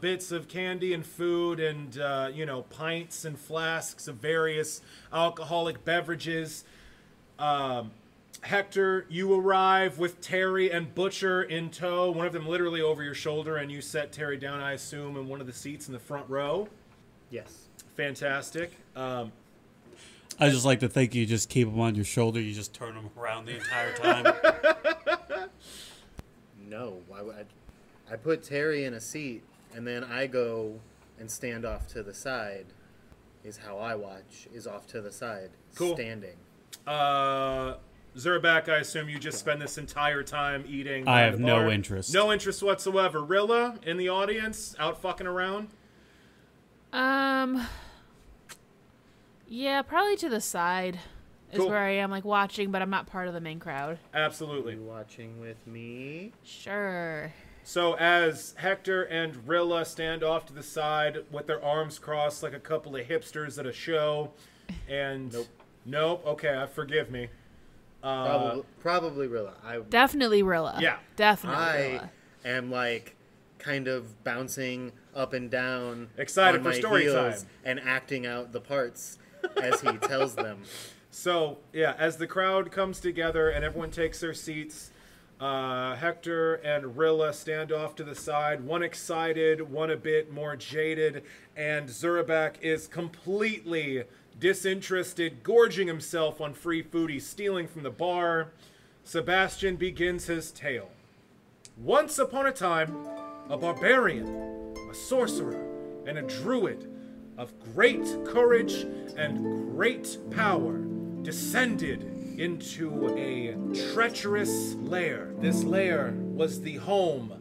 bits of candy and food and, pints and flasks of various alcoholic beverages, Hektor, you arrive with Terry and Butcher in tow, one of them literally over your shoulder, and you set Terry down, I assume, in one of the seats in the front row. Yes. Fantastic. I just like to think you just keep them on your shoulder. You just turn them around the entire time. No, I put Terry in a seat, and then I go and stand off to the side. Is how I watch. Is off to the side, Cool. standing. Zurabak, I assume you just spend this entire time eating. I by have the no bar. interest. No interest whatsoever. Rilla, in the audience, out fucking around? yeah, probably to the side is Cool. where I am, like watching, but I'm not part of the main crowd. Absolutely. You watching with me? Sure. So as Hektor and Rilla stand off to the side with their arms crossed like a couple of hipsters at a show, and... Nope. Okay, forgive me. Probably Rilla. Definitely Rilla. Yeah. Definitely I Rilla. am like kind of bouncing up and down, Excited on for my story heels time. and acting out the parts as he tells them. So, yeah, as the crowd comes together and everyone takes their seats, Hektor and Rilla stand off to the side, one excited, one a bit more jaded, and Zurabak is completely disinterested, gorging himself on free food he's stealing from the bar. Sebastian begins his tale. Once upon a time, a barbarian, a sorcerer, and a druid of great courage and great power descended into a treacherous lair. This lair was the home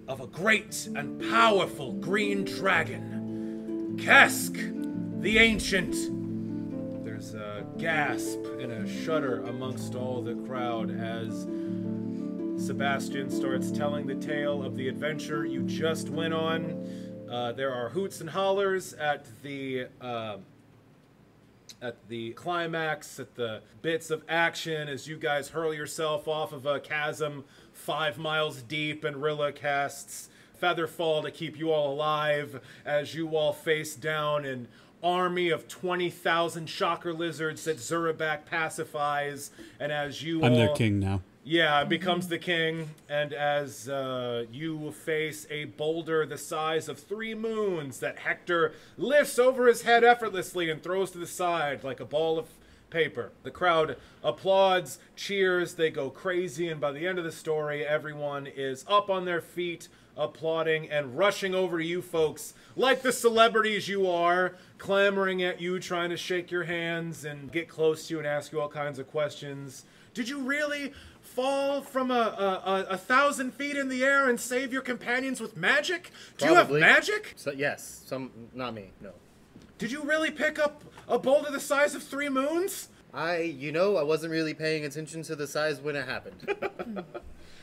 of a great and powerful green dragon, Kesk the Ancient. There's a gasp and a shudder amongst all the crowd as Sebastian starts telling the tale of the adventure you just went on. There are hoots and hollers at the at the climax, at the bits of action as you guys hurl yourself off of a chasm 5 miles deep, and Rilla casts Featherfall to keep you all alive as you all face down an army of 20,000 shocker lizards that Zurabak pacifies, and as you I'm all... their king now. Yeah, becomes the king, and as you face a boulder the size of 3 moons that Hektor lifts over his head effortlessly and throws to the side like a ball of paper. The crowd applauds, cheers, they go crazy, and by the end of the story, everyone is up on their feet, applauding and rushing over to you folks like the celebrities you are, clamoring at you, trying to shake your hands and get close to you and ask you all kinds of questions. Did you really fall from a 1,000 feet in the air and save your companions with magic? Do you have Probably. magic? So, yes, not me, no. Did you really pick up a boulder the size of 3 moons? I wasn't really paying attention to the size when it happened.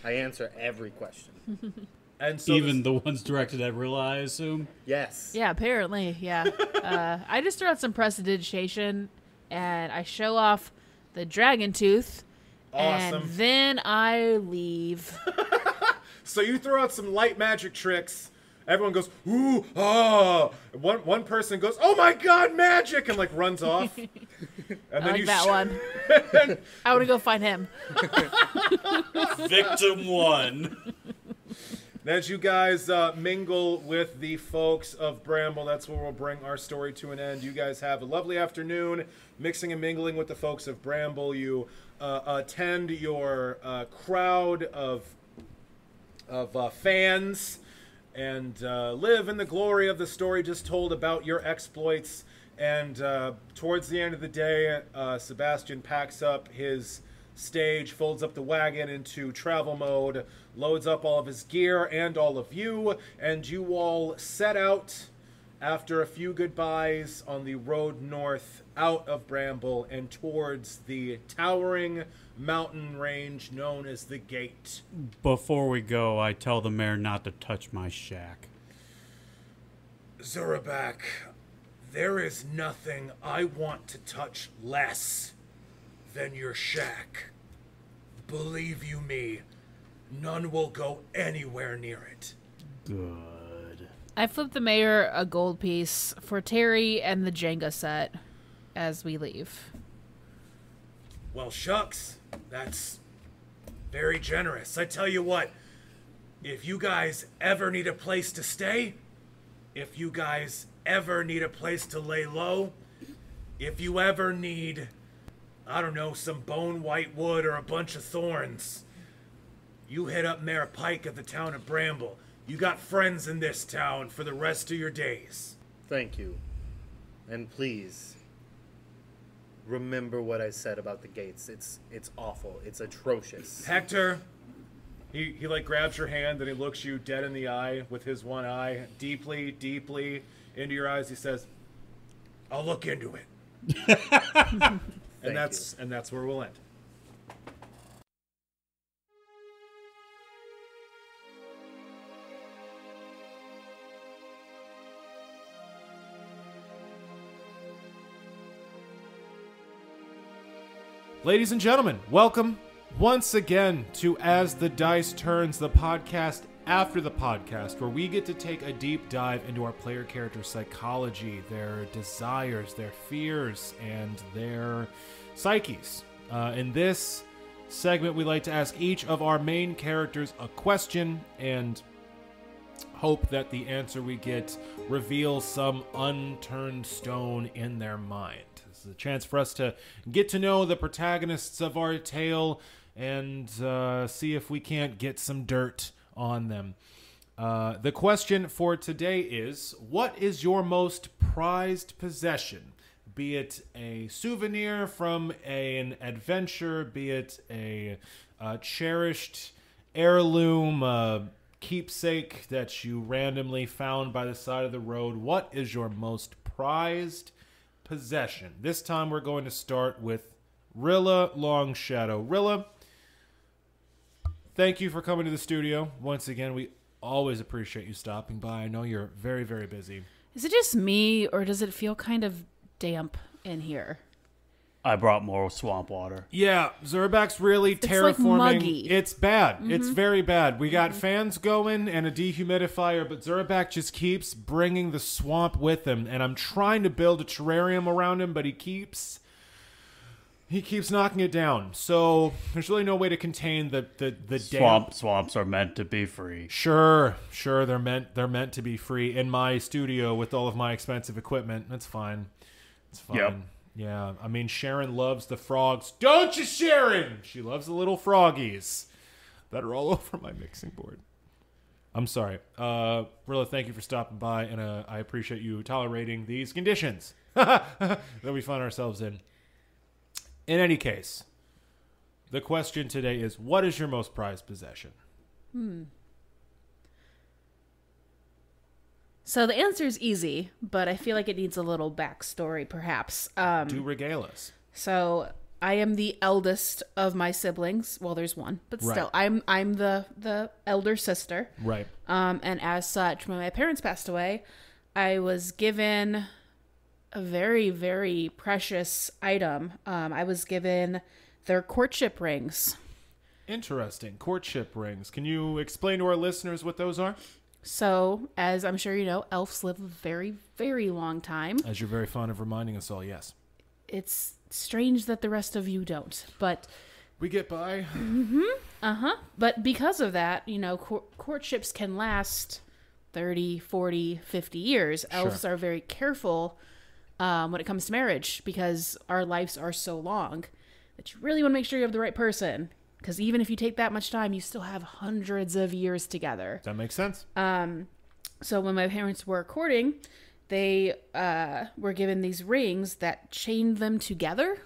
I answer every question. And so Even the ones directed at Rilla, I assume. Yes. Yeah, apparently, yeah. I just throw out some prestidigitation, and I show off the dragon tooth, Awesome. and then I leave. So you throw out some light magic tricks. Everyone goes, ooh, ah. One person goes, oh my god, magic, and like runs off. And I like that one. I want to go find him. Victim 1. As you guys mingle with the folks of Bramble, that's where we'll bring our story to an end. You guys have a lovely afternoon mixing and mingling with the folks of Bramble. You attend your crowd of fans and live in the glory of the story just told about your exploits. And towards the end of the day, Sebastian packs up his stage, folds up the wagon into travel mode, loads up all of his gear and all of you, and you all set out after a few goodbyes on the road north out of Bramble and towards the towering mountain range known as the Gate. Before we go, I tell the mayor not to touch my shack. Zurabak, there is nothing I want to touch less than your shack. Believe you me, none will go anywhere near it. Good. I flip the mayor a gold piece for Terry and the Jenga set as we leave. Well, shucks, that's very generous. I tell you what, if you guys ever need a place to stay, if you guys ever need a place to lay low, if you ever need, I don't know, some bone white wood or a bunch of thorns, you hit up Mayor Pike of the town of Bramble. You got friends in this town for the rest of your days. Thank you. And please, remember what I said about the gates. It's awful. It's atrocious. Hektor, he like grabs your hand and he looks you dead in the eye with his one eye, deeply, deeply into your eyes. He says, I'll look into it. And that's where we'll end. Ladies and gentlemen, welcome once again to As the Dice Turns, the podcast after the podcast, where we get to take a deep dive into our player character psychology, their desires, their fears, and their psyches. In this segment, we like to ask each of our main characters a question and hope that the answer we get reveals some unturned stone in their mind. This is a chance for us to get to know the protagonists of our tale and see if we can't get some dirt on them. The question for today is, what is your most prized possession? Be it a souvenir from an adventure, be it a cherished heirloom, keepsake that you randomly found by the side of the road. What is your most prized possession? This time we're going to start with Rilla Longshadow. Rilla, thank you for coming to the studio. Once again, we always appreciate you stopping by. I know you're very, very busy. Is it just me, or does it feel kind of damp in here? I brought more swamp water. Yeah, Zerback's really like terraforming. muggy. It's bad. It's very bad. We got fans going and a dehumidifier, but Zerback just keeps bringing the swamp with him. And I'm trying to build a terrarium around him, but he keeps knocking it down. So there's really no way to contain the damp. Swamps are meant to be free. Sure, they're meant to be free in my studio with all of my expensive equipment. That's fine. It's fine. Yep. Yeah, I mean, Sharon loves the frogs. Don't you, Sharon? She loves the little froggies that are all over my mixing board. I'm sorry. Rilla, thank you for stopping by, and I appreciate you tolerating these conditions that we find ourselves in. In any case, the question today is, what is your most prized possession? So the answer is easy, but I feel like it needs a little backstory, perhaps. Do regale us. So I am the eldest of my siblings. Well, there's one, but still, Right. I'm the elder sister. Right. And as such, when my parents passed away, I was given a very, very precious item. I was given their courtship rings. Interesting. Courtship rings. Can you explain to our listeners what those are? So, as I'm sure you know, elves live a very, very long time. As you're very fond of reminding us all, yes. It's strange that the rest of you don't, but We get by. But because of that, courtships can last 30, 40, 50 years. Elves are very careful when it comes to marriage because our lives are so long that you really want to make sure you have the right person. Because even if you take that much time, you still have hundreds of years together. That makes sense. So when my parents were courting, they were given these rings that chained them together.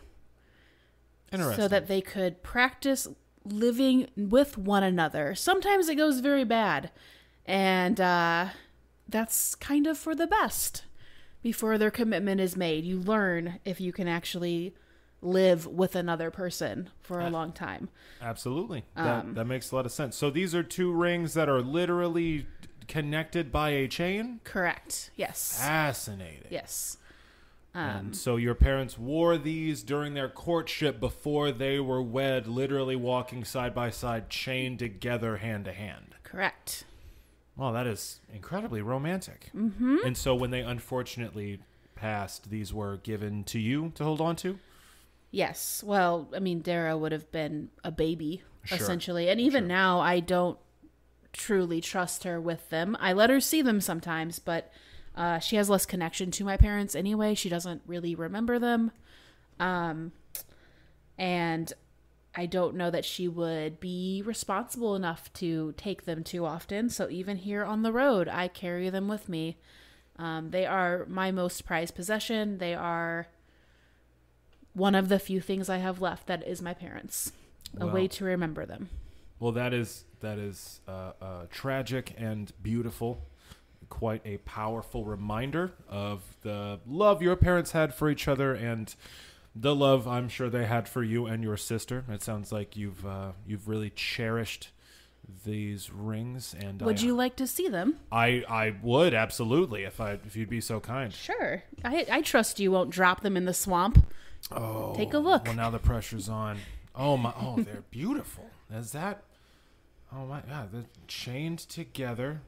Interesting. So that they could practice living with one another. Sometimes it goes very bad. And that's kind of for the best. Before their commitment is made, you learn if you can actually live with another person for a long time. Absolutely. That makes a lot of sense. So these are two rings that are literally connected by a chain? Correct. Yes. Fascinating. Yes. And so your parents wore these during their courtship before they were wed, literally walking side by side, chained together hand to hand. Correct. Well, that is incredibly romantic. Mm-hmm. And so when they unfortunately passed, these were given to you to hold on to? Yes. Well, I mean, Dara would have been a baby, Sure. essentially. And even now, I don't truly trust her with them. I let her see them sometimes, but she has less connection to my parents anyway. She doesn't really remember them. And I don't know that she would be responsible enough to take them too often. So even here on the road, I carry them with me. They are my most prized possession. They are one of the few things I have left that is my parents. A way to remember them. Well, that is tragic and beautiful. Quite a powerful reminder of the love your parents had for each other and the love I'm sure they had for you and your sister. It sounds like you've really cherished these rings. And Would you like to see them? I would, absolutely, if you'd be so kind. Sure. I trust you won't drop them in the swamp. Oh, take a look. Well, now the pressure's on. Oh my! Oh, they're beautiful. Is that? Oh my God! They're chained together.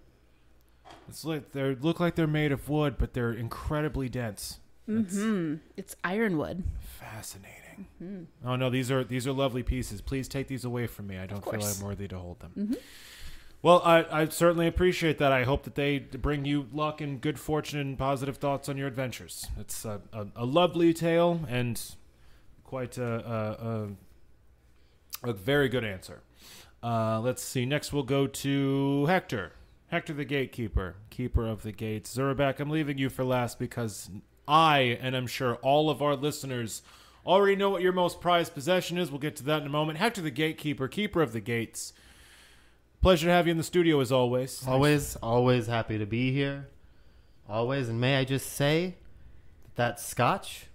It's like they look like they're made of wood, but they're incredibly dense. It's ironwood. Fascinating. Mm-hmm. Oh no, these are lovely pieces. Please take these away from me. I don't feel I'm worthy to hold them. Mm-hmm. Well, I certainly appreciate that. I hope that they bring you luck and good fortune and positive thoughts on your adventures. It's a lovely tale and quite a very good answer. Let's see. Next, we'll go to Hektor. Hektor the Gatekeeper, Keeper of the Gates. Zurabak, I'm leaving you for last because I, and I'm sure all of our listeners, already know what your most prized possession is. We'll get to that in a moment. Hektor the Gatekeeper, Keeper of the Gates. Pleasure to have you in the studio as always. Always happy to be here. Always. And may I just say that scotch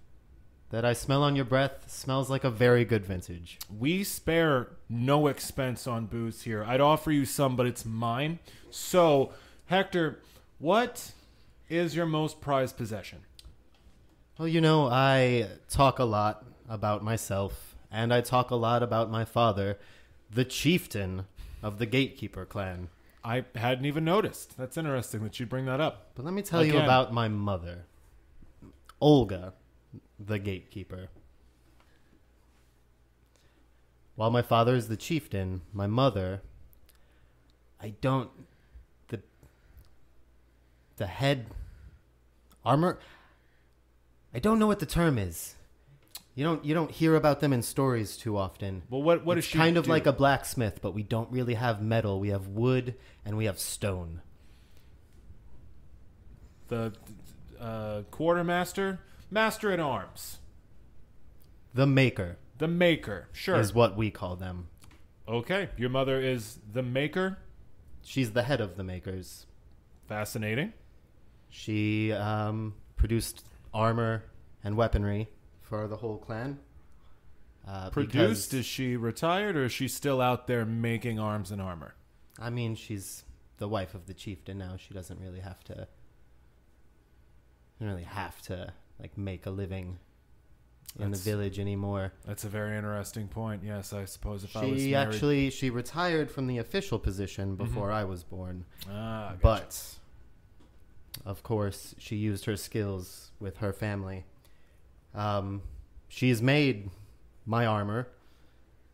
that I smell on your breath smells like a very good vintage. We spare no expense on booze here. I'd offer you some, but it's mine. So, Hektor, what is your most prized possession? Well, I talk a lot about myself, and I talk a lot about my father, the chieftain of the Gatekeeper clan. I hadn't even noticed. That's interesting that you bring that up. But let me tell you Again. about my mother, Olga, the Gatekeeper. While my father is the chieftain, my mother, the head armor, I don't know what the term is. You don't hear about them in stories too often. Well, what It's does she kind of do? like a blacksmith, but we don't really have metal. We have wood and we have stone. The quartermaster? Master at arms. The maker The maker. Sure. is what we call them. Okay. Your mother is the maker. She's the head of the makers. Fascinating. She produced armor and weaponry for the whole clan. Produced? because- Is she retired or is she still out there making arms and armor? I mean, she's the wife of the chieftain now. She doesn't really have to like make a living in the That's- village anymore. That's a very interesting point. Yes, I suppose if I was She married... she retired from the official position before I was born. Ah, gotcha. But of course, she used her skills with her family. She's made my armor,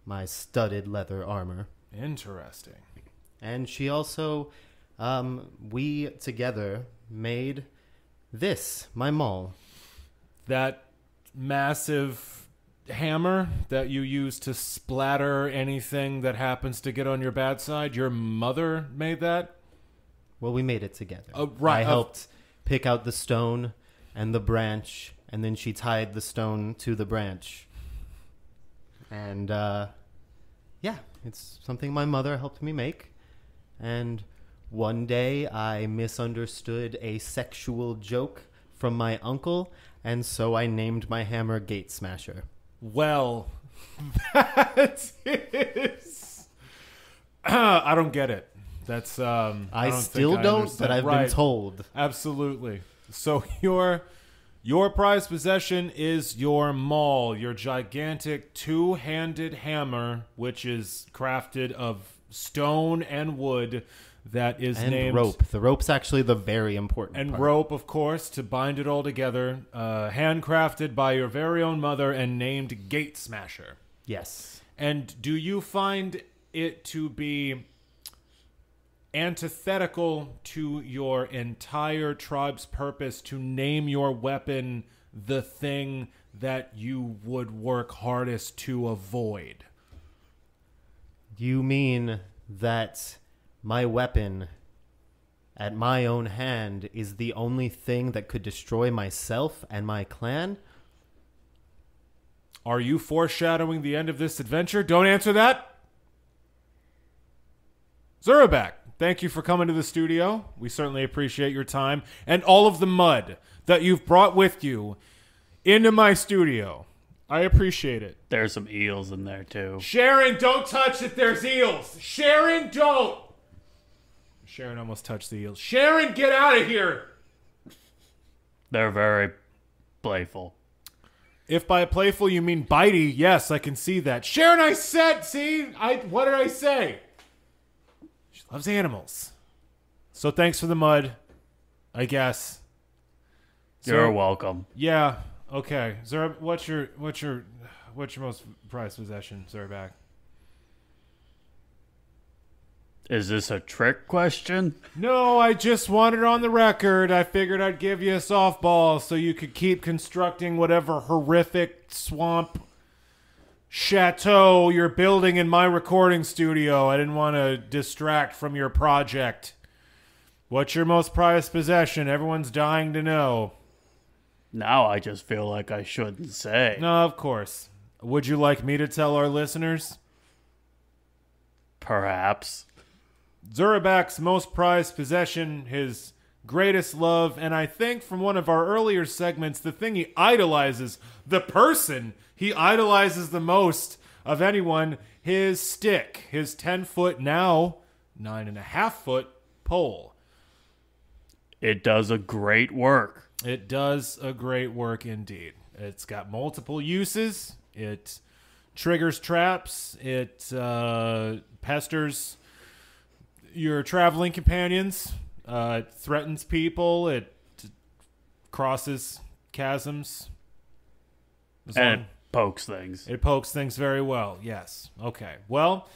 my studded leather armor. Interesting. And she also, we together made this, my maul. That massive hammer that you use to splatter anything that happens to get on your bad side, your mother made that? Well, we made it together. Oh, right. I helped pick out the stone and the branch, and then she tied the stone to the branch. And, yeah, it's something my mother helped me make. And one day I misunderstood a sexual joke from my uncle, and so I named my hammer Gate Smasher. Well, that is... I don't get it. That's I don't still think I don't, understand. but I've Right. been told. Absolutely. So your prized possession is your maul, your gigantic two-handed hammer, which is crafted of stone and wood, that is And named rope. The rope's actually the very important and part. rope, of course, to bind it all together. Handcrafted by your very own mother and named Gate Smasher. Yes. And do you find it to be antithetical to your entire tribe's purpose to name your weapon the thing that you would work hardest to avoid? You mean that my weapon at my own hand is the only thing that could destroy myself and my clan? Are you foreshadowing the end of this adventure? Don't answer that. Zurabak, thank you for coming to the studio. We certainly appreciate your time and all of the mud that you've brought with you into my studio. I appreciate it. There's some eels in there too. Sharon, don't touch it. There's eels. Sharon, don't. Sharon almost touched the eels. Sharon, get out of here. They're very playful. If by playful you mean bitey, yes, I can see that. Sharon, I said, what did I say? She loves animals. So thanks for the mud, I guess. You're welcome. Yeah, okay. what's your most prized possession, Zurabak? Is this a trick question? No, I just wanted on the record. I figured I'd give you a softball so you could keep constructing whatever horrific swamp chateau you're building in my recording studio. I didn't want to distract from your project. What's your most prized possession? Everyone's dying to know. Now I just feel like I shouldn't say. No, of course. Would you like me to tell our listeners? Perhaps. Zurabak's most prized possession, his greatest love, and I think from one of our earlier segments, the thing he idolizes, the person he idolizes the most of anyone, his stick, his 10-foot, now 9.5-foot pole. It does a great work. It does a great work indeed. It's got multiple uses. It triggers traps. It pesters your traveling companions. It threatens people. It crosses chasms. And it pokes things. It pokes things very well, yes. Okay. Well,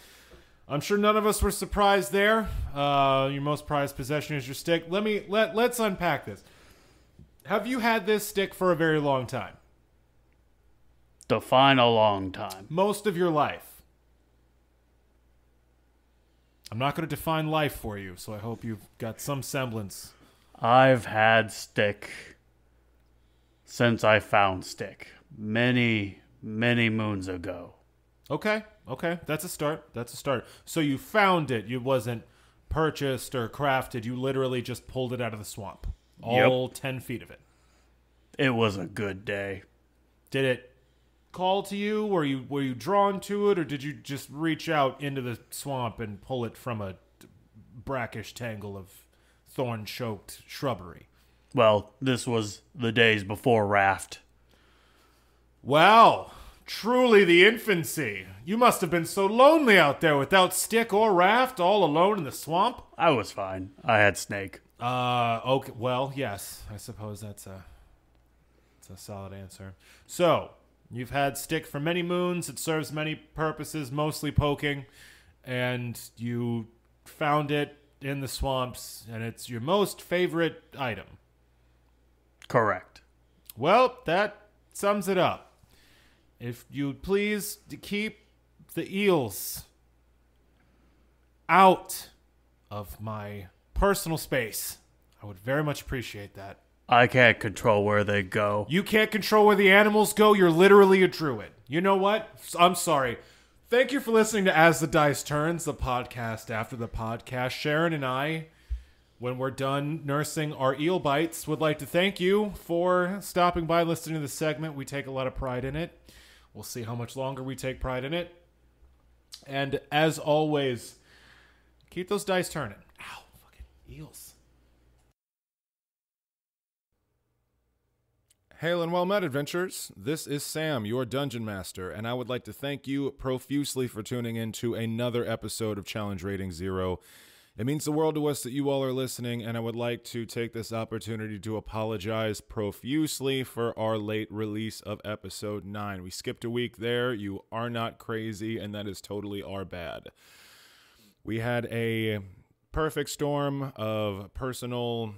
I'm sure none of us were surprised there. Your most prized possession is your stick. Let's unpack this. Have you had this stick for a very long time? Define a long time. Most of your life. I'm not going to define life for you, so I hope you've got some semblance. I've had stick since I found stick. Many, many moons ago. Okay. That's a start. So you found it. It wasn't purchased or crafted. You literally just pulled it out of the swamp. All 10 feet of it. It was a good day. Did it call to you? Were you drawn to it, or did you just reach out into the swamp and pull it from a brackish tangle of thorn-choked shrubbery? Well, this was the days before raft. Wow, truly the infancy. You must have been so lonely out there without stick or raft, all alone in the swamp. I was fine. I had snake. Okay. Well, yes. I suppose that's a solid answer. So, you've had stick for many moons. It serves many purposes, mostly poking, and you found it in the swamps, and it's your most favorite item. Correct. Well, that sums it up. If you'd please to keep the eels out of my personal space, I would very much appreciate that. I can't control where they go. You can't control where the animals go. You're literally a druid. You know what? I'm sorry. Thank you for listening to As the Dice Turns, the podcast after the podcast. Sharon and I, when we're done nursing our eel bites, would like to thank you for stopping by, listening to this segment. We take a lot of pride in it. We'll see how much longer we take pride in it. And as always, keep those dice turning. Ow, fucking eels. Hail and well met, adventurers. This is Sam, your Dungeon Master, and I would like to thank you profusely for tuning in to another episode of Challenge Rating Zero. It means the world to us that you all are listening, and I would like to take this opportunity to apologize profusely for our late release of episode 9. We skipped a week there. You are not crazy, and that is totally our bad. We had a perfect storm of personal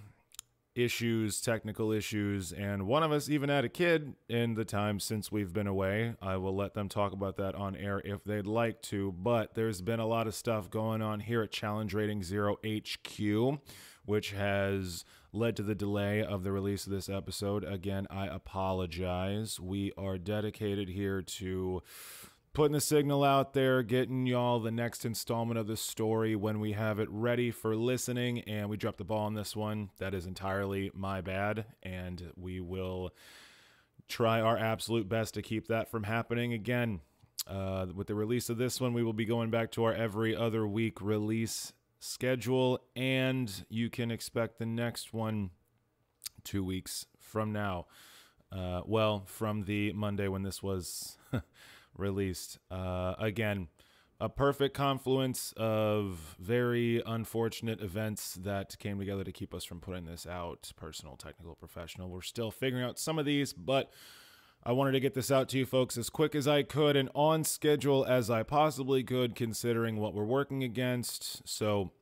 issues, technical issues, and one of us even had a kid in the time since we've been away. I will let them talk about that on air if they'd like to, but there's been a lot of stuff going on here at Challenge Rating Zero HQ, which has led to the delay of the release of this episode. Again, I apologize. We are dedicated here to putting the signal out there, getting y'all the next installment of the story when we have it ready for listening, and we dropped the ball on this one. That is entirely my bad, and we will try our absolute best to keep that from happening again. With the release of this one, we will be going back to our every other week release schedule, and you can expect the next one 2 weeks from now. From the Monday when this was released. Again, a perfect confluence of very unfortunate events that came together to keep us from putting this out. Personal, technical, professional. We're still figuring out some of these, but I wanted to get this out to you folks as quick as I could and on schedule as I possibly could, considering what we're working against. So,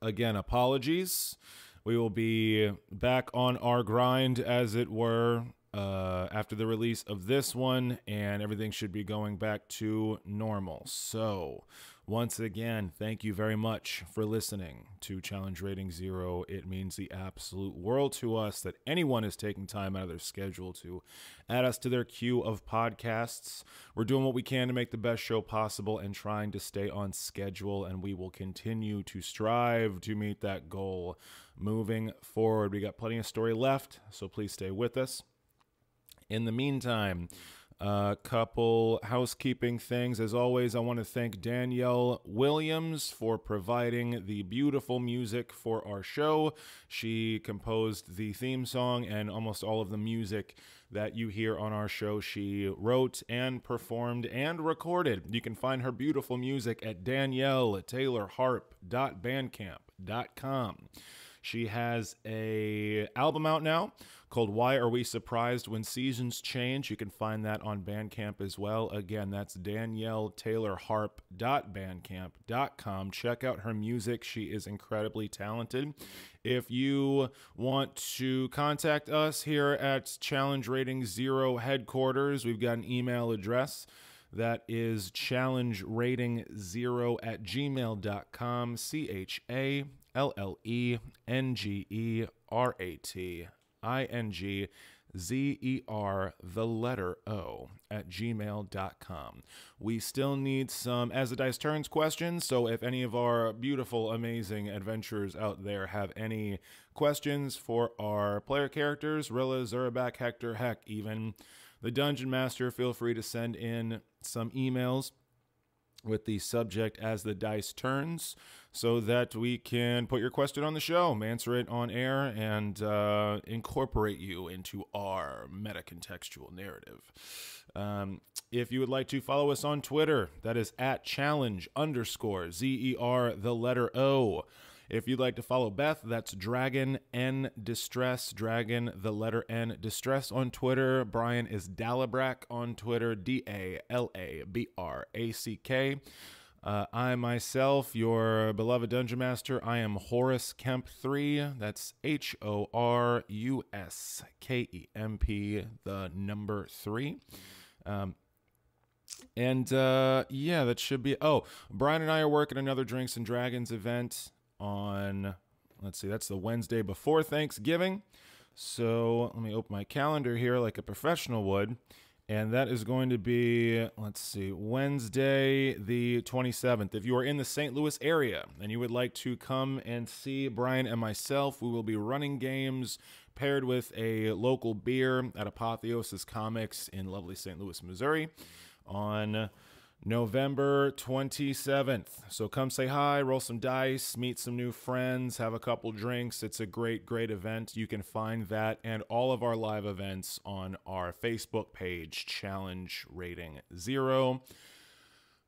again, apologies. We will be back on our grind, as it were, after the release of this one, and everything should be going back to normal. So, once again, thank you very much for listening to Challenge Rating Zero. It means the absolute world to us that anyone is taking time out of their schedule to add us to their queue of podcasts. We're doing what we can to make the best show possible and trying to stay on schedule, and we will continue to strive to meet that goal moving forward. We got plenty of story left, so please stay with us. In the meantime, A couple housekeeping things. As always, I want to thank Danielle Williams for providing the beautiful music for our show. She composed the theme song and almost all of the music that you hear on our show. She wrote and performed and recorded. You can find her beautiful music at danielletaylorharp.bandcamp.com. She has a album out now called Why Are We Surprised When Seasons Change? You can find that on Bandcamp as well. Again, that's danielletaylorharp.bandcamp.com. Check out her music. She is incredibly talented. If you want to contact us here at Challenge Rating Zero headquarters, we've got an email address. That is challengeratings0@gmail.com. challengeratings0@gmail.com. We still need some As the Dice Turns questions, so if any of our beautiful, amazing adventurers out there have any questions for our player characters, Rilla, Zurabak, Hektor, heck, even the Dungeon Master, feel free to send in some emails with the subject As the Dice Turns so that we can put your question on the show, answer it on air, and incorporate you into our meta-contextual narrative. If you would like to follow us on Twitter, that is at challenge_ZER. If you'd like to follow Beth, that's Dragon N Distress, Dragon the letter N Distress on Twitter. Brian is Dalabrack on Twitter, DALABRACK. I myself, your beloved Dungeon Master, I am Horace Kemp 3. That's HORUSKEMP, the number 3. Yeah, that should be. Oh, Brian and I are working another Drinks and Dragons event on, let's see, that's the Wednesday before Thanksgiving. So let me open my calendar here like a professional would. And that is going to be, let's see, Wednesday the 27th. If you are in the St. Louis area and you would like to come and see Brian and myself, we will be running games paired with a local beer at Apotheosis Comics in lovely St. Louis, Missouri on November 27th. So come say hi, roll some dice, meet some new friends, have a couple drinks. It's a great, great event. You can find that and all of our live events on our Facebook page, Challenge Rating 0.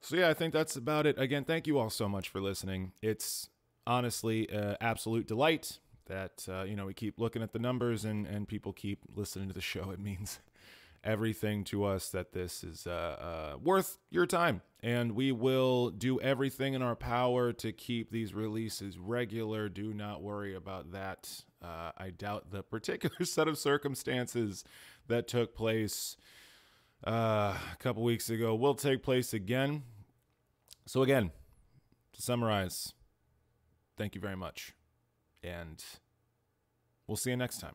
So yeah, I think that's about it. Again, thank you all so much for listening. It's honestly an absolute delight that we keep looking at the numbers and people keep listening to the show. It means everything to us that this is worth your time, and we will do everything in our power to keep these releases regular. Do not worry about that. I doubt the particular set of circumstances that took place a couple weeks ago will take place again. So again, to summarize, thank you very much, and we'll see you next time.